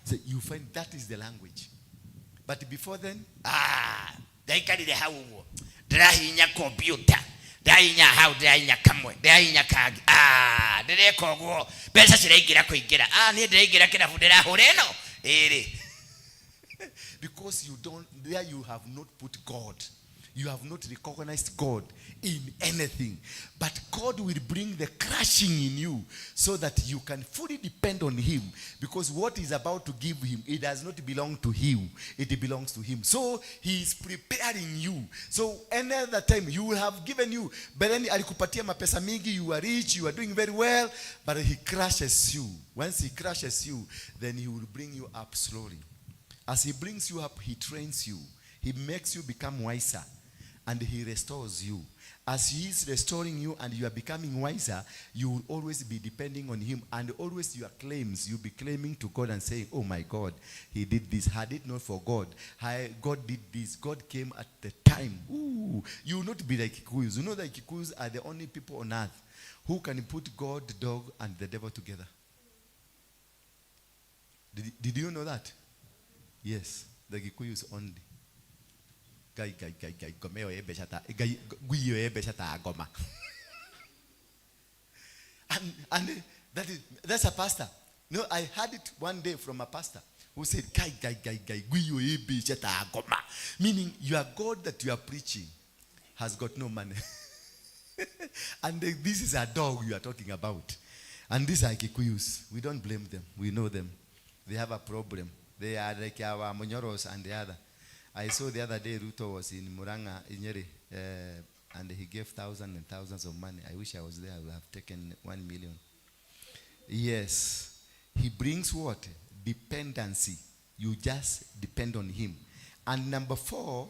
S2: So you find that is the language. But before then,
S4: Drahinya computer, drahinya how drahinya kamwe, drahinya kag. Dere kogo. Pesa siregira kuigira. Ni drahigira kina fudera horeno.
S2: Because there you have not put God. You have not recognized God in anything. But God will bring the crushing in you so that you can fully depend on him. Because what he's about to give him, it does not belong to him. It belongs to him. So he is preparing you. So any other time you will have given you. But then alikupatia mapesa mingi, you are rich, you are doing very well. But he crushes you. Once he crushes you, then he will bring you up slowly. As he brings you up, he trains you. He makes you become wiser. And he restores you. As he is restoring you and you are becoming wiser, you will always be depending on him. And always your claims, you'll be claiming to God and saying, oh my God, he did this. Had it not for God, God did this. God came at the time. Ooh, you will not be like Kikuyus. You know that Kikuyus are the only people on earth who can put God, dog, and the devil together. Did you know that? Yes, the Kikuyus only. That's a pastor. No, I heard it one day from a pastor who said, guy, meaning your God that you are preaching has got no money. And this is a dog you are talking about. And these are Kikuyus. We don't blame them. We know them. They have a problem. They are like our Monyoros and the other. I saw the other day Ruto was in Muranga, Nyeri, and he gave thousands and thousands of money. I wish I was there. I would have taken 1 million. Yes. He brings what? Dependency. You just depend on him. And number 4,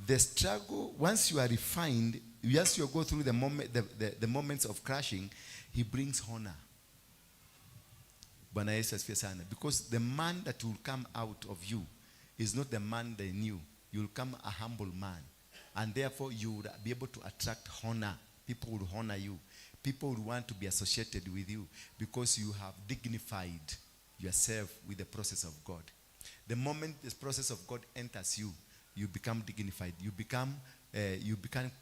S2: the struggle, once you are refined, once you go through the moments of crashing, he brings honor. Because the man that will come out of you is not the man they knew. You'll come a humble man. And therefore, you will be able to attract honor. People will honor you. People will want to be associated with you because you have dignified yourself with the process of God. The moment this process of God enters you, you become dignified. You become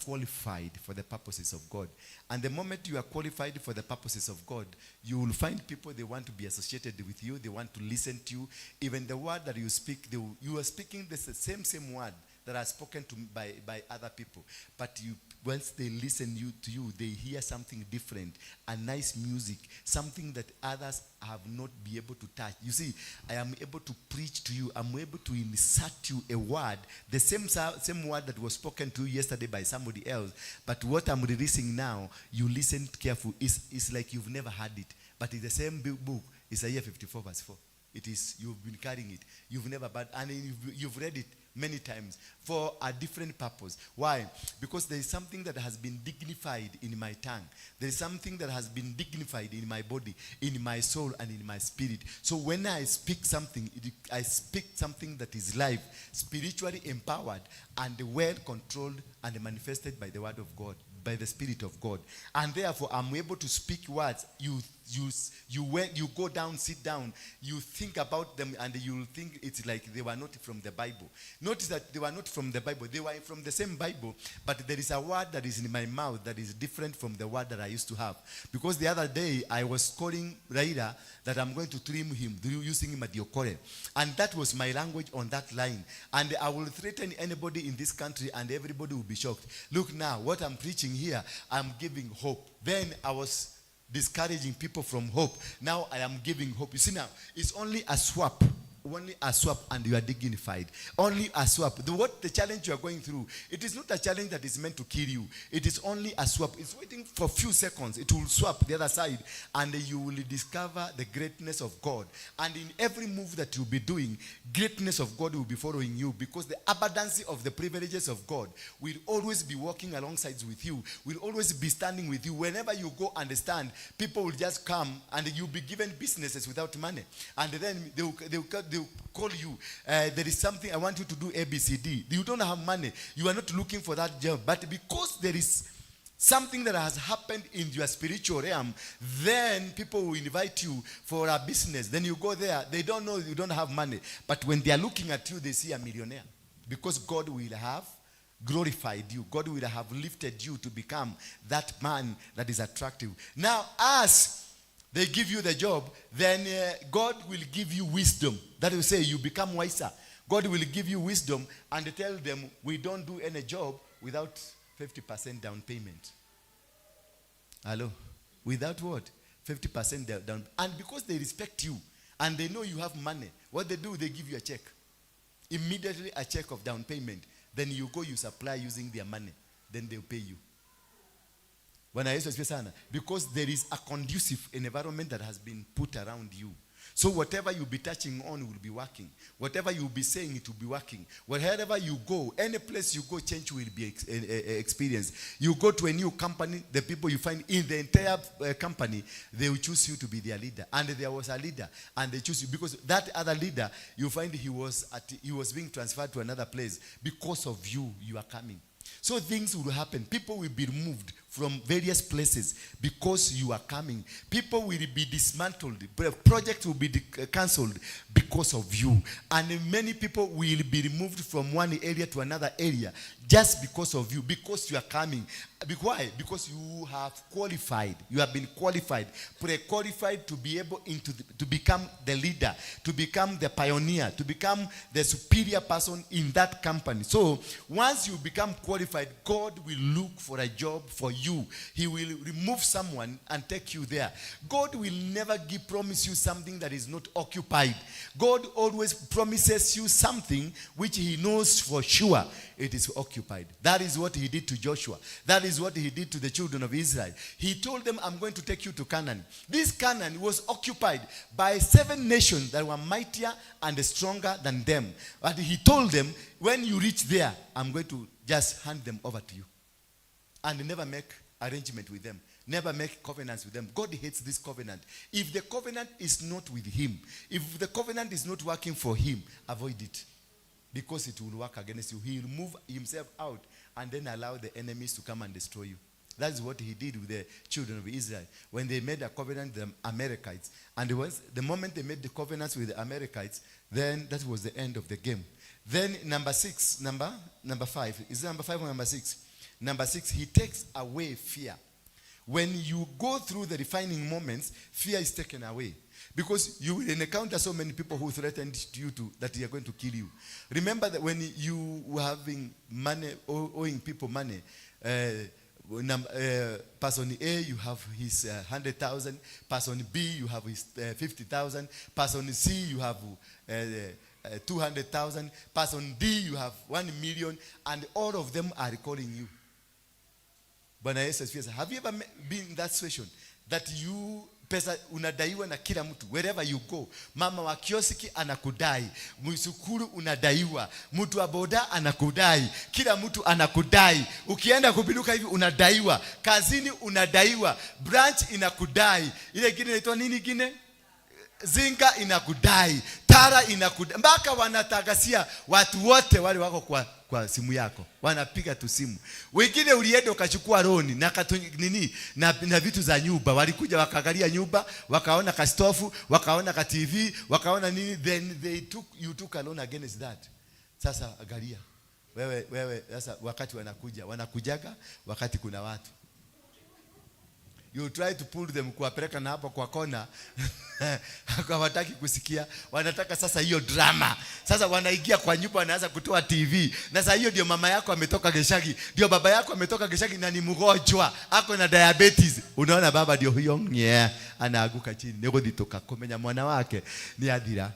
S2: qualified for the purposes of God. And the moment you are qualified for the purposes of God, you will find people, they want to be associated with you. They want to listen to you. Even the word that you speak, you are speaking the same word that are spoken to by other people. But once they listen to you, they hear something different, a nice music, something that others have not been able to touch. You see, I am able to preach to you. I'm able to insert you a word, the same word that was spoken to you yesterday by somebody else. But what I'm releasing now, you listen carefully. It's like you've never heard it. But it's the same book. It's Isaiah 54 verse 4. It is, you've been carrying it. You've never, and you've read it many times for a different purpose. Why? Because there is something that has been dignified in my tongue. There is something that has been dignified in my body, in my soul, and in my spirit. So when I speak something, I speak something that is life, spiritually empowered, and well controlled and manifested by the word of God, by the Spirit of God. And therefore, I'm able to speak words. You go down, sit down, you think about them, and you'll think it's like they were not from the Bible. Notice that they were not from the Bible. They were from the same Bible, but there is a word that is in my mouth that is different from the word that I used to have. Because the other day, I was calling Raida that I'm going to trim him using Madiokore. And that was my language on that line. And I will threaten anybody in this country, and everybody will be shocked. Look now, what I'm preaching here, I'm giving hope. Then I was discouraging people from hope. Now I am giving hope. You see now, it's only a swap. Only a swap and you are dignified. Only a swap. The challenge you are going through, it is not a challenge that is meant to kill you. It is only a swap. It's waiting for a few seconds. It will swap the other side and you will discover the greatness of God. And in every move that you'll be doing, greatness of God will be following you because the abundance of the privileges of God will always be walking alongside with you, will always be standing with you. Whenever you go and stand, people will just come and you'll be given businesses without money. And then they'll call you. There is something I want you to do, ABCD. You don't have money. You are not looking for that job. But because there is something that has happened in your spiritual realm, then people will invite you for a business. Then you go there. They don't know you don't have money. But when they are looking at you, they see a millionaire. Because God will have glorified you. God will have lifted you to become that man that is attractive. Now, as they give you the job, then God will give you wisdom. That will say you become wiser. God will give you wisdom and tell them, we don't do any job without 50% down payment. Hello? Without what? 50% down. And because they respect you and they know you have money, what they do, they give you a check. Immediately a check of down payment. Then you go, you supply using their money. Then they'll pay you. Because there is a conducive environment that has been put around you. So whatever you'll be touching on will be working. Whatever you'll be saying, it will be working. Wherever you go, any place you go, change will be experienced. You go to a new company, the people you find in the entire company, they will choose you to be their leader. And there was a leader, and they choose you because that other leader, you find he was being transferred to another place. Because of you, you are coming. So things will happen. People will be removed from various places because you are coming. People will be dismantled. Projects will be cancelled because of you. And many people will be removed from one area to another area just because of you, because you are coming. Why? Because you have qualified. You have been qualified, pre-qualified to be able to become the leader, to become the pioneer, to become the superior person in that company. So once you become qualified, God will look for a job for you. He will remove someone and take you there. God will never promise you something that is not occupied. God always promises you something which he knows for sure it is occupied. That is what he did to Joshua. That is what he did to the children of Israel. He told them, I'm going to take you to Canaan. This Canaan was occupied by 7 nations that were mightier and stronger than them. But he told them, when you reach there, I'm going to just hand them over to you. And never make arrangement with them. Never make covenants with them. God hates this covenant. If the covenant is not with him, if the covenant is not working for him, avoid it. Because it will work against you. He will move himself out and then allow the enemies to come and destroy you. That's what he did with the children of Israel. When they made a covenant with the Amalekites. And it was the moment they made the covenants with the Amalekites, then that was the end of the game. Then number 5. Is it number 5 or number 6? Number 6, he takes away fear. When you go through the refining moments, fear is taken away. Because you will encounter so many people who threatened you that they are going to kill you. Remember that when you were having money, owing people money, person A, you have his 100,000. Person B, you have his 50,000. Person C, you have 200,000. Person D, you have 1 million. And all of them are calling you. But have you ever been in that situation? That you pesa unadaiwa na kila mtu, wherever you go. Mama wa kiosiki anakudai, msukuru unadaiwa, mtu wa boda anakudai, kila mtu anakudai. Ukienda kubinuka hivi unadaiwa, kazini unadaiwa, branch inakudai. Ile gine inaitwa nini gine? Zinga inakudai, Tara inakudai. Mpaka wanatagasia watu wote wale wako kwa simu yako. Wanapiga tu simu. Wengine ulienda ukachukua loan na vitu za nyumba. Walikuja wakaangalia nyumba, wakaona ka stofu, wakaona ka TV, wakaona nini, then you took a loan against that. Sasa angalia. Wewe sasa wakati wanakujaga wakati kuna watu. You try to pull them kuwapeleka na hapo kwa kona. Hawataki kusikia. Wanataka sasa hiyo drama. Sasa wanaingia kwa nyumba, wanaanza kutoa TV. Na sasa hiyo ndio mama yako ametoka Geshagi. Ndio baba yako ametoka Geshagi na ni mgonjwa. Ako na diabetes. Unaona baba ndio huyo. Yeah. Anaaguka chini. Nego ditoka komenya mwana wake. Ni adira.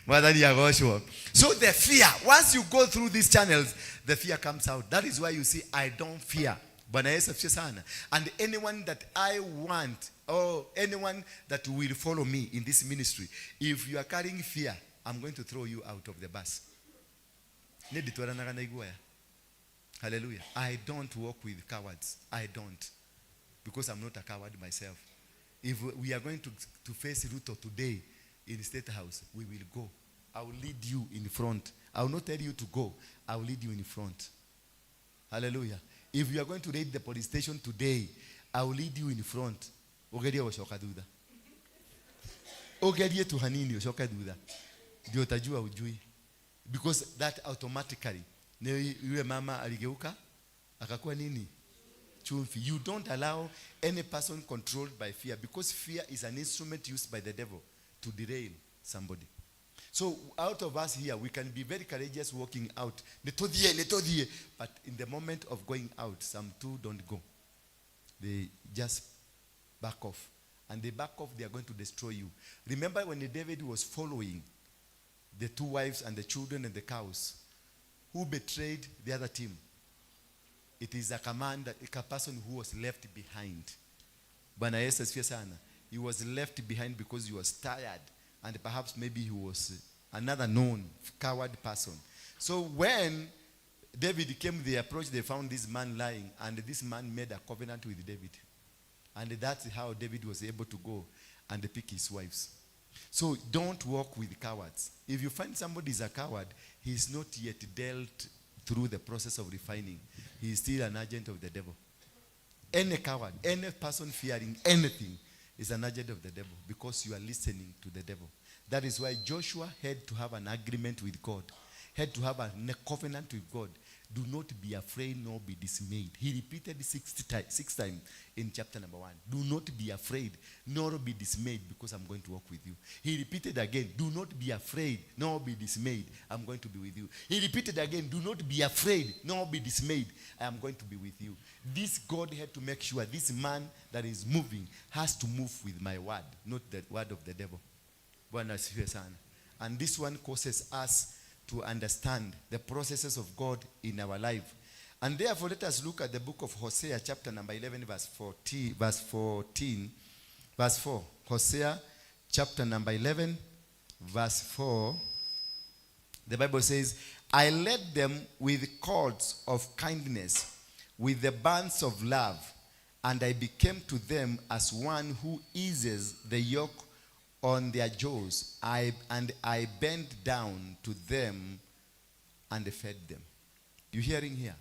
S2: Mwadhani ya gosho. So the fear. Once you go through these channels, the fear comes out. That is why you see, I don't fear. And anyone that I want, or anyone that will follow me in this ministry, if you are carrying fear, I'm going to throw you out of the bus. Hallelujah. I don't walk with cowards. I don't. Because I'm not a coward myself. If we are going to face Ruto today in the State House, we will go. I will lead you in front. I will not tell you to go. I will lead you in front. Hallelujah. If you are going to raid the police station today, I will lead you in front. Ogeria washoka duda. Ogeria tu hanini washoka duda. Ndio utajua ujui. Because that automatically. Yule mama aligeuka akakuwa nini? Chumvi. You don't allow any person controlled by fear, because fear is an instrument used by the devil to derail somebody. So out of us here, we can be very courageous walking out. But in the moment of going out, some two don't go. They just back off. And they back off, they are going to destroy you. Remember when David was following the 2 wives and the children and the cows, who betrayed the other team? It is a person who was left behind. He was left behind because he was tired. And perhaps maybe he was another known coward person. So when David came, they approached, they found this man lying. And this man made a covenant with David. And that's how David was able to go and pick his wives. So don't walk with cowards. If you find somebody is a coward, he's not yet dealt through the process of refining, he is still an agent of the devil. Any coward, any person fearing anything is an agent of the devil because you are listening to the devil. That is why Joshua had to have an agreement with God, had to have a covenant with God. Do not be afraid nor be dismayed. He repeated six times in chapter number 1. Do not be afraid nor be dismayed because I'm going to walk with you. He repeated again, do not be afraid nor be dismayed. I'm going to be with you. He repeated again, do not be afraid nor be dismayed. I am going to be with you. This God had to make sure this man that is moving has to move with my word, not the word of the devil. And this one causes us to understand the processes of God in our life. And therefore, let us look at the book of Hosea, chapter number 11, verse 4. Hosea, chapter number 11, verse 4. The Bible says, I led them with cords of kindness, with the bands of love, and I became to them as one who eases the yoke on their jaws, and I bent down to them and fed them. You hearing here?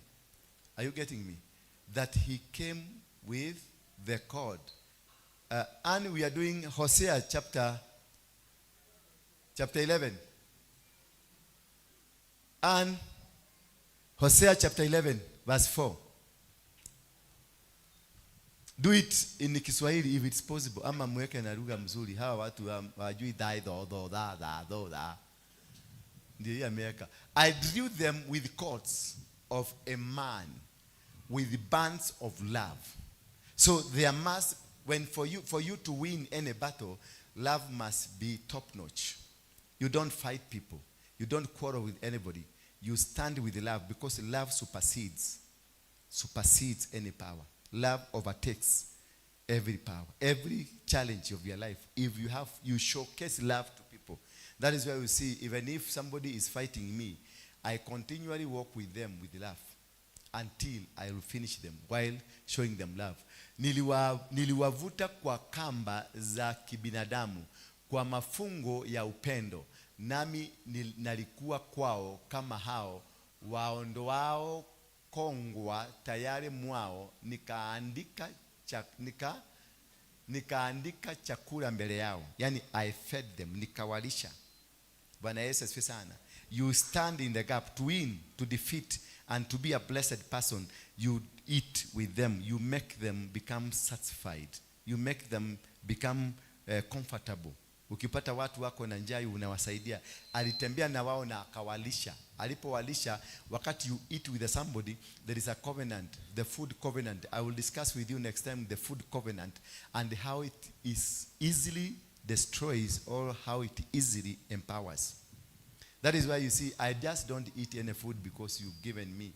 S2: Are you getting me? That he came with the cord. And we are doing Hosea chapter 11. And Hosea chapter 11, verse 4. Do it in Kiswahili if it's possible. Ama mweke na lugha mzuri. Hawa watu wajui dai do da. Ndiyo America. I drew them with cords of a man, with bands of love. So there must, for you to win any battle, love must be top notch. You don't fight people. You don't quarrel with anybody. You stand with love because love supersedes any power. Love overtakes every power, every challenge of your life. If you showcase love to people. That is why we see, even if somebody is fighting me, I continually walk with them with love until I will finish them while showing them love. Niliwavuta kwa kamba za kibinadamu, kwa mafungo ya upendo, nami nalikuwa kwao kama hao waondoao kongwa tayari mwao, nikaandika chakula mbele yao. Yani I fed them, nikawalisha. Bwana Yesu asifiwe sana. You stand in the gap to win, to defeat, and to be a blessed person. You eat with them. You make them become satisfied. You make them become comfortable. Ukipata watu wako na njaa unawasaidia. Alitembea na wao na akawalisha. Alipowalisha, wakati you eat with somebody, there is a covenant, the food covenant. I will discuss with you next time the food covenant and how it is easily destroys or how it easily empowers. That is why you see, I just don't eat any food because you've given me.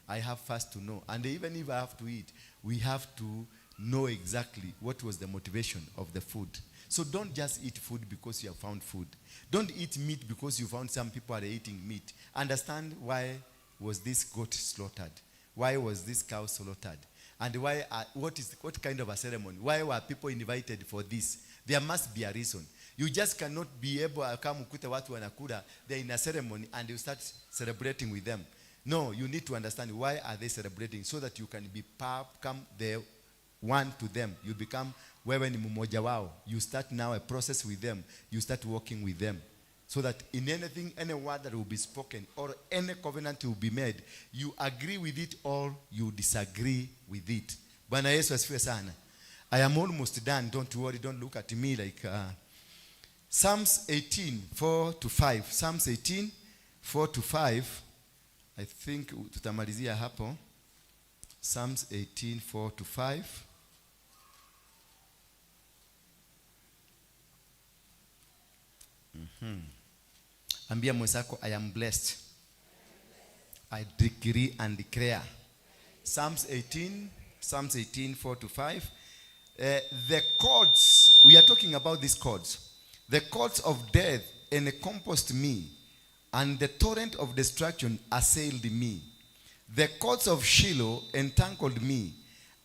S2: I have first to know. And even if I have to eat, we have to know exactly what was the motivation of the food. So don't just eat food because you have found food. Don't eat meat because you found some people are eating meat. Understand why was this goat slaughtered? Why was this cow slaughtered? And why? What kind of a ceremony? Why were people invited for this? There must be a reason. You just cannot be able to come ukute watu wanakula. They're in a ceremony and you start celebrating with them. No, you need to understand why are they celebrating so that you can become the one to them. You become wewe ni mmoja wao. You start now a process with them. You start working with them. So that in anything, any word that will be spoken or any covenant will be made, you agree with it or you disagree with it. Bwana Yesu asifiwe sana. I am almost done. Don't worry. Don't look at me like... Psalms 18, 4-5. Psalms 18, 4-5. I think tutamalizia hapo. Psalms 18, 4-5. Ambia mwenzako, I am blessed. I decree and declare. Psalms 18, 4-5. The cords, we are talking about these cords. The cords of death encompassed me, and the torrent of destruction assailed me. The cords of Shiloh entangled me,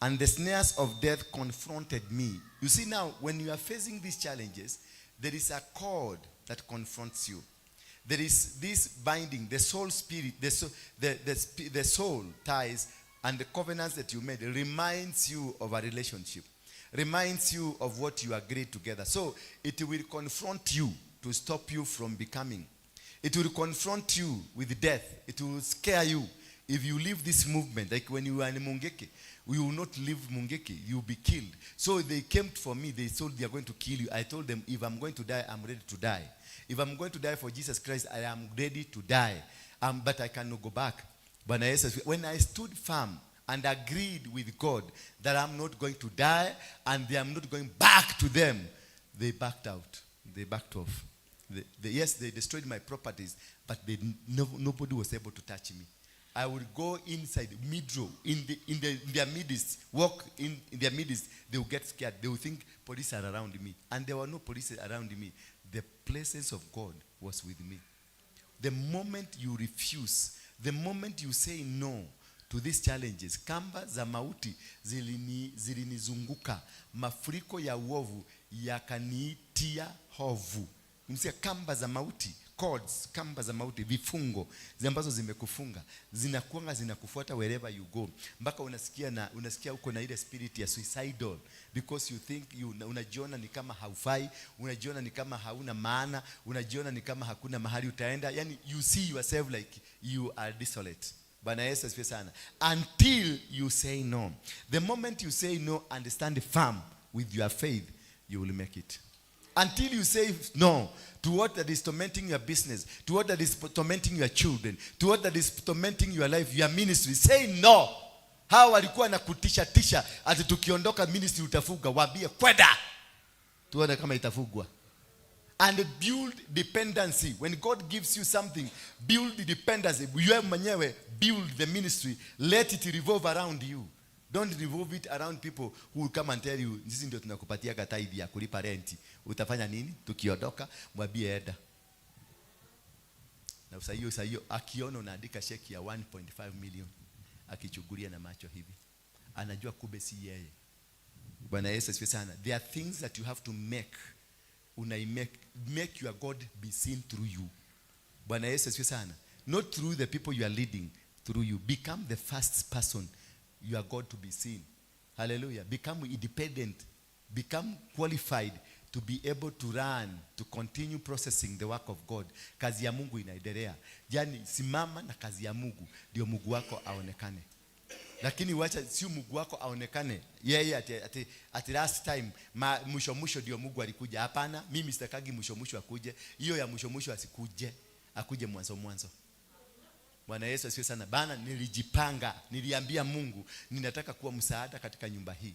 S2: and the snares of death confronted me. You see now, when you are facing these challenges, there is a cord that confronts you. There is this binding, the soul spirit, the soul ties and the covenants that you made reminds you of a relationship, reminds you of what you agreed together. So it will confront you to stop you from becoming. It will confront you with death. It will scare you. If you leave this movement, like when you were in Mungeke, we will not leave Mungeke, you will be killed. So they came for me, they told they are going to kill you. I told them, if I'm going to die, I'm ready to die. If I'm going to die for Jesus Christ, I am ready to die. But I cannot go back. But when I stood firm and agreed with God that I'm not going to die and I'm not going back to them, they backed out. They backed off. Yes, they destroyed my properties, but nobody was able to touch me. I would go inside, mid-row, in their midst, walk in their midst. They will get scared. They will think police are around me. And there were no police around me. The presence of God was with me. The moment you refuse, the moment you say no to these challenges, kamba za mauti zilinizunguka, mafuriko ya uovu yakanitia hovu. Msia kamba za mauti, cords, kamba za mauti, vifungo ambazo zimekufunga, zinakufuata wherever you go. Mpaka unasikia uko na ile spirit ya suicidal because you think unajiona ni kama haufai, unajiona ni kama hauna maana, unajiona ni kama hakuna mahali utaenda. Yani you see yourself like you are desolate. Bwana Yesu asifiwe sana. Until you say no. The moment you say no and stand firm with your faith, you will make it. Until you say no to what that is tormenting your business, to what that is tormenting your children, to what that is tormenting your life, your ministry, say no. Hawa walikuwa na kutisha ati tukiondoka ministry utafuga, waambie kwenda tuone kama itafugwa. And build dependency. When God gives you something, build the dependency. Wewe mwenyewe build the ministry, let it revolve around you. Don't revolve it around people who will come and tell you, sisi ndio tunakupatia tithe ya kulipa renti. Utafanya nini? Tukiondoka, mwambie eda. Na usahiyo akiona unaandika sheki ya 1.5 million, akichugulia na macho hivi, anajua kube si yeye. Bwana Yesu asifiwe sana. There are things that you have to make. Make your God be seen through you. Bwana Yesu asifiwe sana. Not through the people you are leading, through you. Become the first person you are God to be seen. Hallelujah. Become independent. Become qualified to be able to run, to continue processing the work of God. Kazi ya Mungu inaendelea. Yani simama na kazi ya Mungu, ndio Mungu wako aonekane. Lakini wacha si Mungu wako aonekane yeye at last time mwisho ndio Mungu alikuja. Hapana, mimi sitakagi mwisho akuje. Hiyo ya mwisho asikuje, akuje mwanzo. Bwana Yesu asifiwe sana. Bana, nilijipanga, niliambia Mungu ninataka kuwa msaada katika nyumba hii.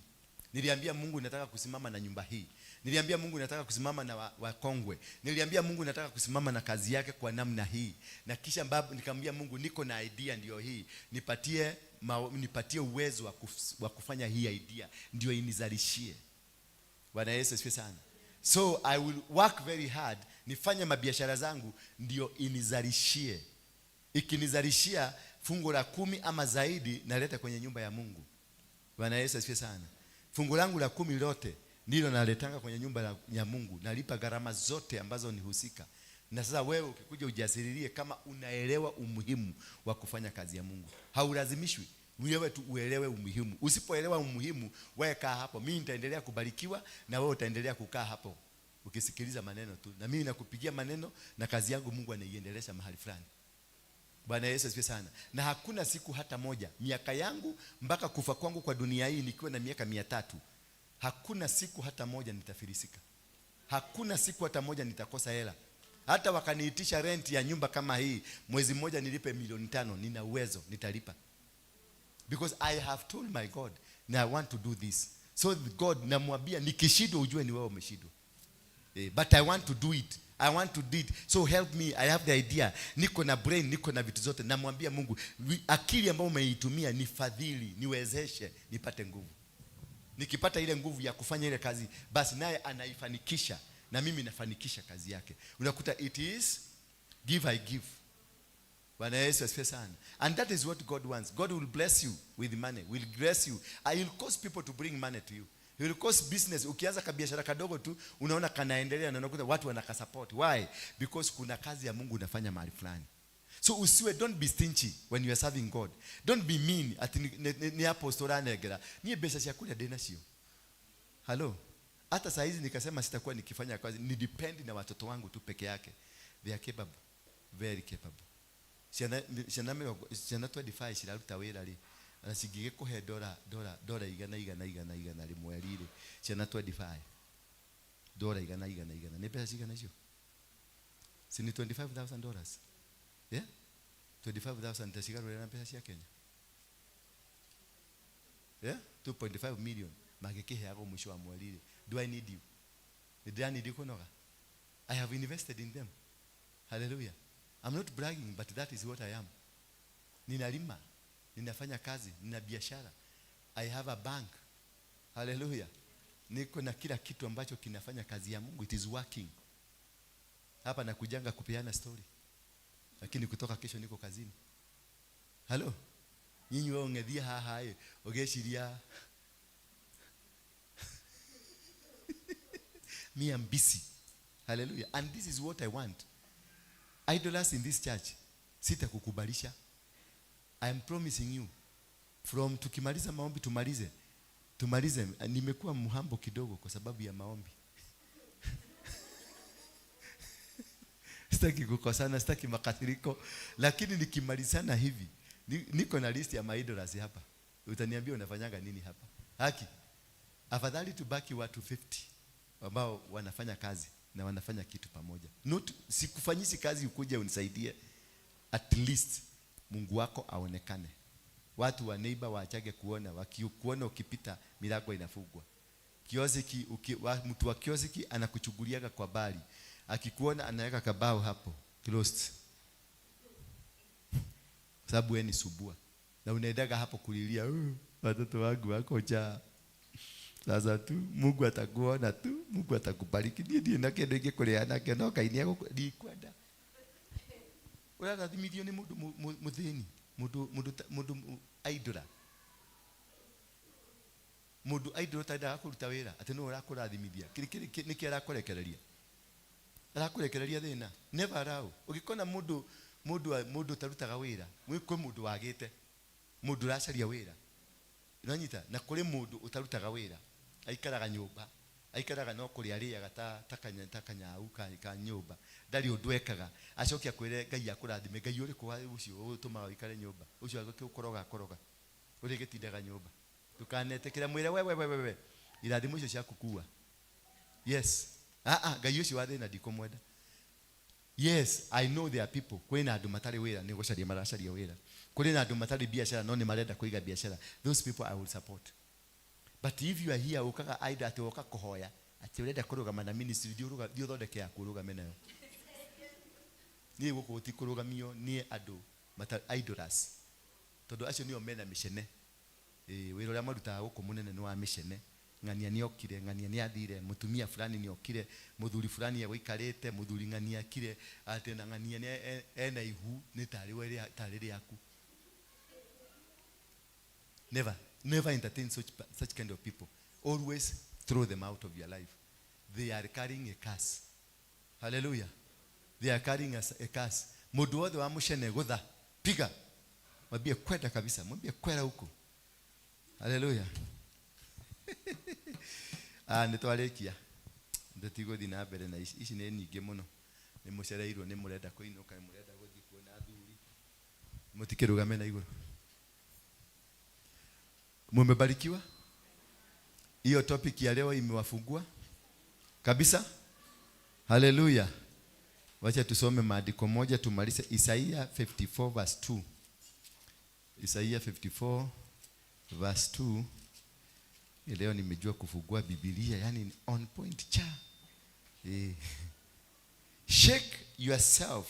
S2: Niliambia Mungu nataka kusimama na nyumba hii. Niliambia Mungu nataka kusimama na wakongwe. Niliambia Mungu nataka kusimama na kazi yake kwa namna hii. Na kisha nikamwambia Mungu niko na idea ndio hii. Nipatie uwezo wa kufanya hii idea ndio inizalishie. Bwana Yesu asifiwe sana. So I will work very hard, nifanye mabiashara zangu ndio inizalishie. Ikinizalishia fungu la 10 ama zaidi, naleta kwenye nyumba ya Mungu. Bwana Yesu asifiwe sana. Fungu langu la 10 lote ndilo naletanga kwenye nyumba ya Mungu. Nalipa gharama zote ambazo nihusika. Na sasa wewe ukikuja ujasiririe kama unaelewa umuhimu wa kufanya kazi ya Mungu. Haulazimishwi. Wewe tu uelewe umuhimu. Usipoelewa umuhimu, wewe kaa hapo. Mimi nitaendelea kubarikiwa na wewe utaendelea kukaa hapo ukisikiliza maneno tu. Na mimi nakupigia maneno na kazi yangu Mungu anaiendelesha mahali fulani. Bwana Yesu asifiwe sana. Na hakuna siku hata moja, miaka yangu mpaka kufa kwangu kwa dunia hii nikiwa na miaka 300, hakuna siku hata moja nitafilisika. Hakuna siku hata moja nitakosa hela. Hata wakaniitisha rent ya nyumba kama hii, mwezi mmoja nilipe 5 milioni, nina uwezo, nitalipa. Because I have told my God, now I want to do this. So God namwambia nikishindwa ujue ni wewe umeshindwa. But I want to do it. I want to do it. So help me. I have the idea. Niko na brain, niko na vitu zote. Namwambia Mungu, akili ambayo umeitumia nifadhili, niwezeshe, nipate nguvu. Nikipata ile nguvu ya kufanya ile kazi, basi naye anaifanikisha na mimi nafanikisha kazi yake. Unakuta it is give I give. Bwana Yesu asifiwe sana. And that is what God wants. God will bless you with money. Will bless you. I will cause people to bring money to you. It will cost business. Ukianza kabiashara kadogo tu, unaona kanaendelea na unakuta watu wanakasupport. Why? Because kuna kazi ya Mungu unafanya mahali fulani. So usiwe, don't be stingy when you are serving God. Don't be mean ati ni apostora negera. Ni pesa ya kula dena sio. Hello. Hata saa hizi nikasema sitakuwa nikifanya kazi, ni depend na watoto wangu tu peke yake. They are capable. Very capable. Shana 25 shiraruta wera ri. Anasingige kuhe dola igana rimwe riri. Shana 25. Dola igana. Ni pesa cigana icio? Si ni $25,000. Yeah? 25,000 tasigarurira na pesa cia Kenya. Yeah? 2.5 million. Magikiheago mwisho wa mweri. Do I need you? Do I need you kunoga? I have invested in them. Hallelujah. I'm not bragging, but that is what I am. Ninalima, ninafanya kazi, nina biashara. I have a bank. Hallelujah. Niko na kila kitu ambacho kinafanya kazi ya Mungu. It is working. Hapa nakujanga kupeana story. Lakini kutoka kesho niko kazini. Hello. Nyinyi wao ngethia haha ogeshiria. Me, I'm busy. Hallelujah. And this is what I want. Idlers in this church, sita kukubalisha. I am promising you, from tukimaliza maombi tumalize. Nimekuwa mhambo kidogo kwa sababu ya maombi. Sitaki kukosana, sitaki makasiriko, lakini nikimalizana hivi, niko na list ya maidolers hapa. Utaniambia unafanyanga nini hapa? Haki. Afadhali tubaki watu 50 ambao wanafanya kazi na wanafanya kitu pamoja. Sikufanyisi kazi ukuje unisaidie. At least Mungu wako aonekane. Watu wa neighbor waachage kuona, wakikuona ukipita milango inafungwa. Kiosiki mtu wa kiosiki anakuchuguliaga kwa bali. Akikuona anaweka kabao hapo, closed. Sababu wewe ni subua. Na unaendaga hapo kulilia, watoto wangu wako njaa. Sasa tu Mungu atakuona tu, Mungu atakubariki. Ndiye na kendo ingekuleana kendo kainia ndikwenda. Urathimithio ni muthini, mundu idora. Mundu idora tada kuruta wira, ati no urakurathimithia. Niki arakorekereria. Arakorekereria thina. Never allow. Ukikona mundu tarutaga wira, kwe mundu wagite. Mundu racaria wira. Unanyita na kuri mundu utarutaga wira. Aikaraga nyumba, aikaraga no kuri ariaga takanya auka ka nyumba. Ndari undwekaga, acokia kwire Ngai akurathime. Ngai uri kwa ucio utuma ikare nyumba. Ucio agukoroga. Uri gitindaga nyumba. Tukanetekera mwire we. Irathimo icio cia kukua. Yes. Ngai ucio wathe na ndikomwenda. Yes, I know there are people kwina andu matari wira ni gucaria maracaria wira. Kwina andu matari biashara no ni marenda kuiga biashara. Those people I will support. But if you are here ukaga aida ati uka kuhoya ati urenda kurugama na ministry dio thondeke ya kurugama nayo. Ni guko uti kurugamio ni andu matari idolers. Todo acio nio mena mishene. Wira ria maruta guko munene ni wa mishene. Ngania ni okire, ngania ni athire, mutumia fulani ni okire, muthuri fulani ya wikarite, muthuri ngania kire, ati na ngania ni ena ihu ni tariri yaku. Never entertain such kind of people. Always throw them out of your life. They are carrying a curse. Hallelujah. They are carrying a curse. Mundu wothe wa mushene gutha piga. Mwambie kwenda kabisa, mwambie kwenda huko. Hallelujah. Nitwarekia. Ndatigothi na mbere na ici ni nyinge muno. Ni mucereirwo ni murenda kuinuka, ni murenda guthi kuona athuri. Mutikirugame na iguru. Mumebarikiwa? Hiyo topic ya leo imewafungua kabisa. Hallelujah. Wacha tusome maandiko moja tumalize. Isaia 54 verse 2. Isaia 54 verse 2. Leo nimejua kufungua Biblia, yani on point cha. Shake yourself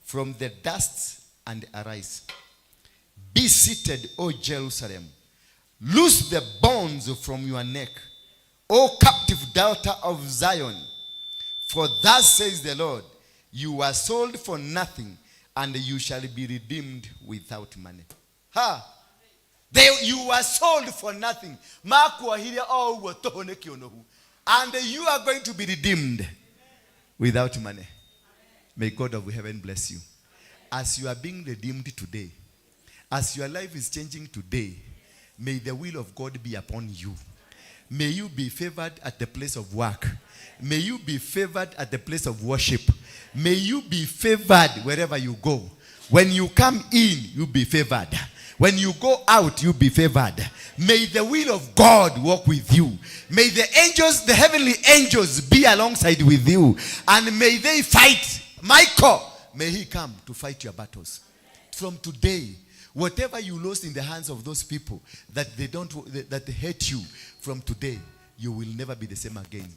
S2: from the dust and arise. Be seated, O Jerusalem. Loose the bonds from your neck, O captive daughter of Zion. For thus says the Lord, you were sold for nothing, and you shall be redeemed without money. You were sold for nothing. And you are going to be redeemed without money. May God of heaven bless you. As you are being redeemed today, as your life is changing today, may the will of God be upon you. May you be favored at the place of work. May you be favored at the place of worship. May you be favored wherever you go. When you come in, you be favored. When you go out, you be favored. May the will of God walk with you. May the angels, the heavenly angels, be alongside with you. And may they fight. Michael, may he come to fight your battles. From today, whatever you lost in the hands of those people that they hate you, from today, you will never be the same again.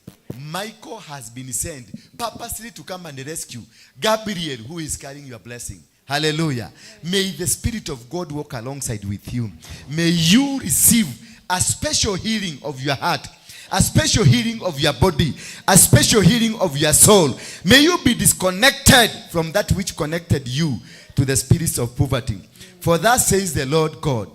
S2: Michael has been sent purposely to come and rescue Gabriel, who is carrying your blessing. Hallelujah. May the Spirit of God walk alongside with you. May you receive a special healing of your heart, a special healing of your body, a special healing of your soul. May you be disconnected from that which connected you to the spirits of poverty. For thus says the Lord God,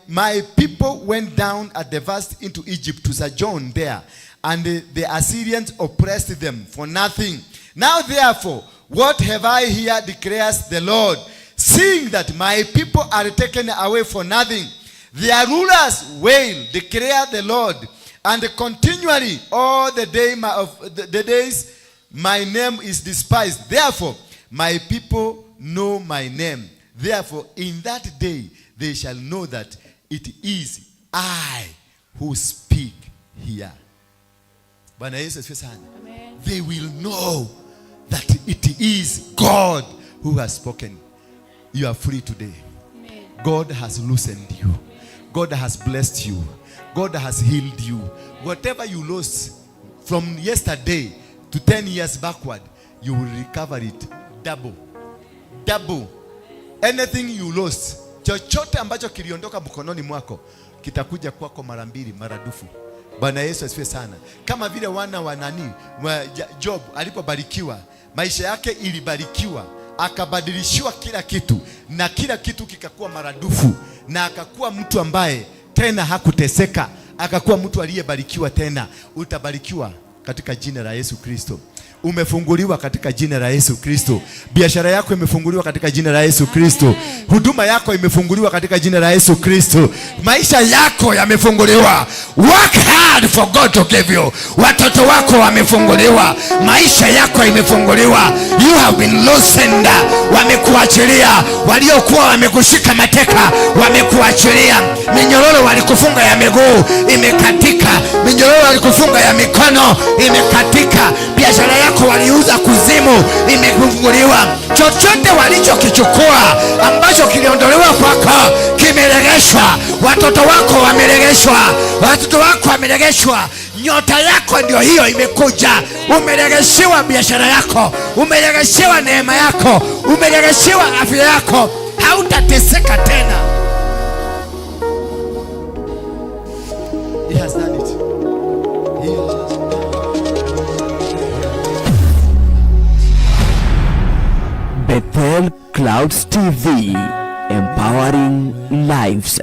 S2: my people went down at the first into Egypt to sojourn there, and the Assyrians oppressed them for nothing. Now therefore, what have I here, declares the Lord, seeing that my people are taken away for nothing. Their rulers wail, declare the Lord, and continually all the days my name is despised. Therefore, my people know my name. Therefore, in that day they shall know that it is I who speak here. Bwana Yesu asifiwe sana. They will know that it is God who has spoken. You are free today. Amen. God has loosened you. God has blessed you. God has healed you. Whatever you lost from yesterday to 10 years backward, you will recover it double. Double. Anything you lost, chochote ambacho kiliondoka mkononi mwako, kitakuja kwako mara mbili, maradufu. Bwana Yesu asifiwe sana. Kama vile wana wa Job alipobarikiwa, maisha yake ilibarikiwa, akabadilishiwa kila kitu, na kila kitu kikakuwa maradufu, na akakuwa mtu ambaye tena hakuteseka, akakuwa mtu aliyebarikiwa tena. Utabarikiwa katika jina la Yesu Kristo. Umefunguliwa katika jina la Yesu Kristo. Biashara yako imefunguliwa katika jina la Yesu Kristo. Huduma yako imefunguliwa katika jina la Yesu Kristo. Maisha yako yamefunguliwa. Work hard for God to give you. Watoto wako wamefunguliwa. Maisha yako imefunguliwa. You have been loosened. Wamekuachilia. Waliokuwa wamekushika mateka wamekuachilia. Minyororo walikufunga ya miguu imekatika. Minyororo walikufunga ya mikono imekatika. Biashara yako waliuza kuzimu imefunguliwa. Chochote walichokichukua ambacho kiliondolewa kwako kimeregeshwa. Watoto wako wameregeshwa. Watoto wako wameregeshwa. Nyota yako ndio hiyo imekuja. Umeregeshiwa biashara yako. Umeregeshiwa neema yako. Umeregeshiwa afya yako. Hautateseka tena. He has done it.
S1: Bethel Clouds TV, empowering lives.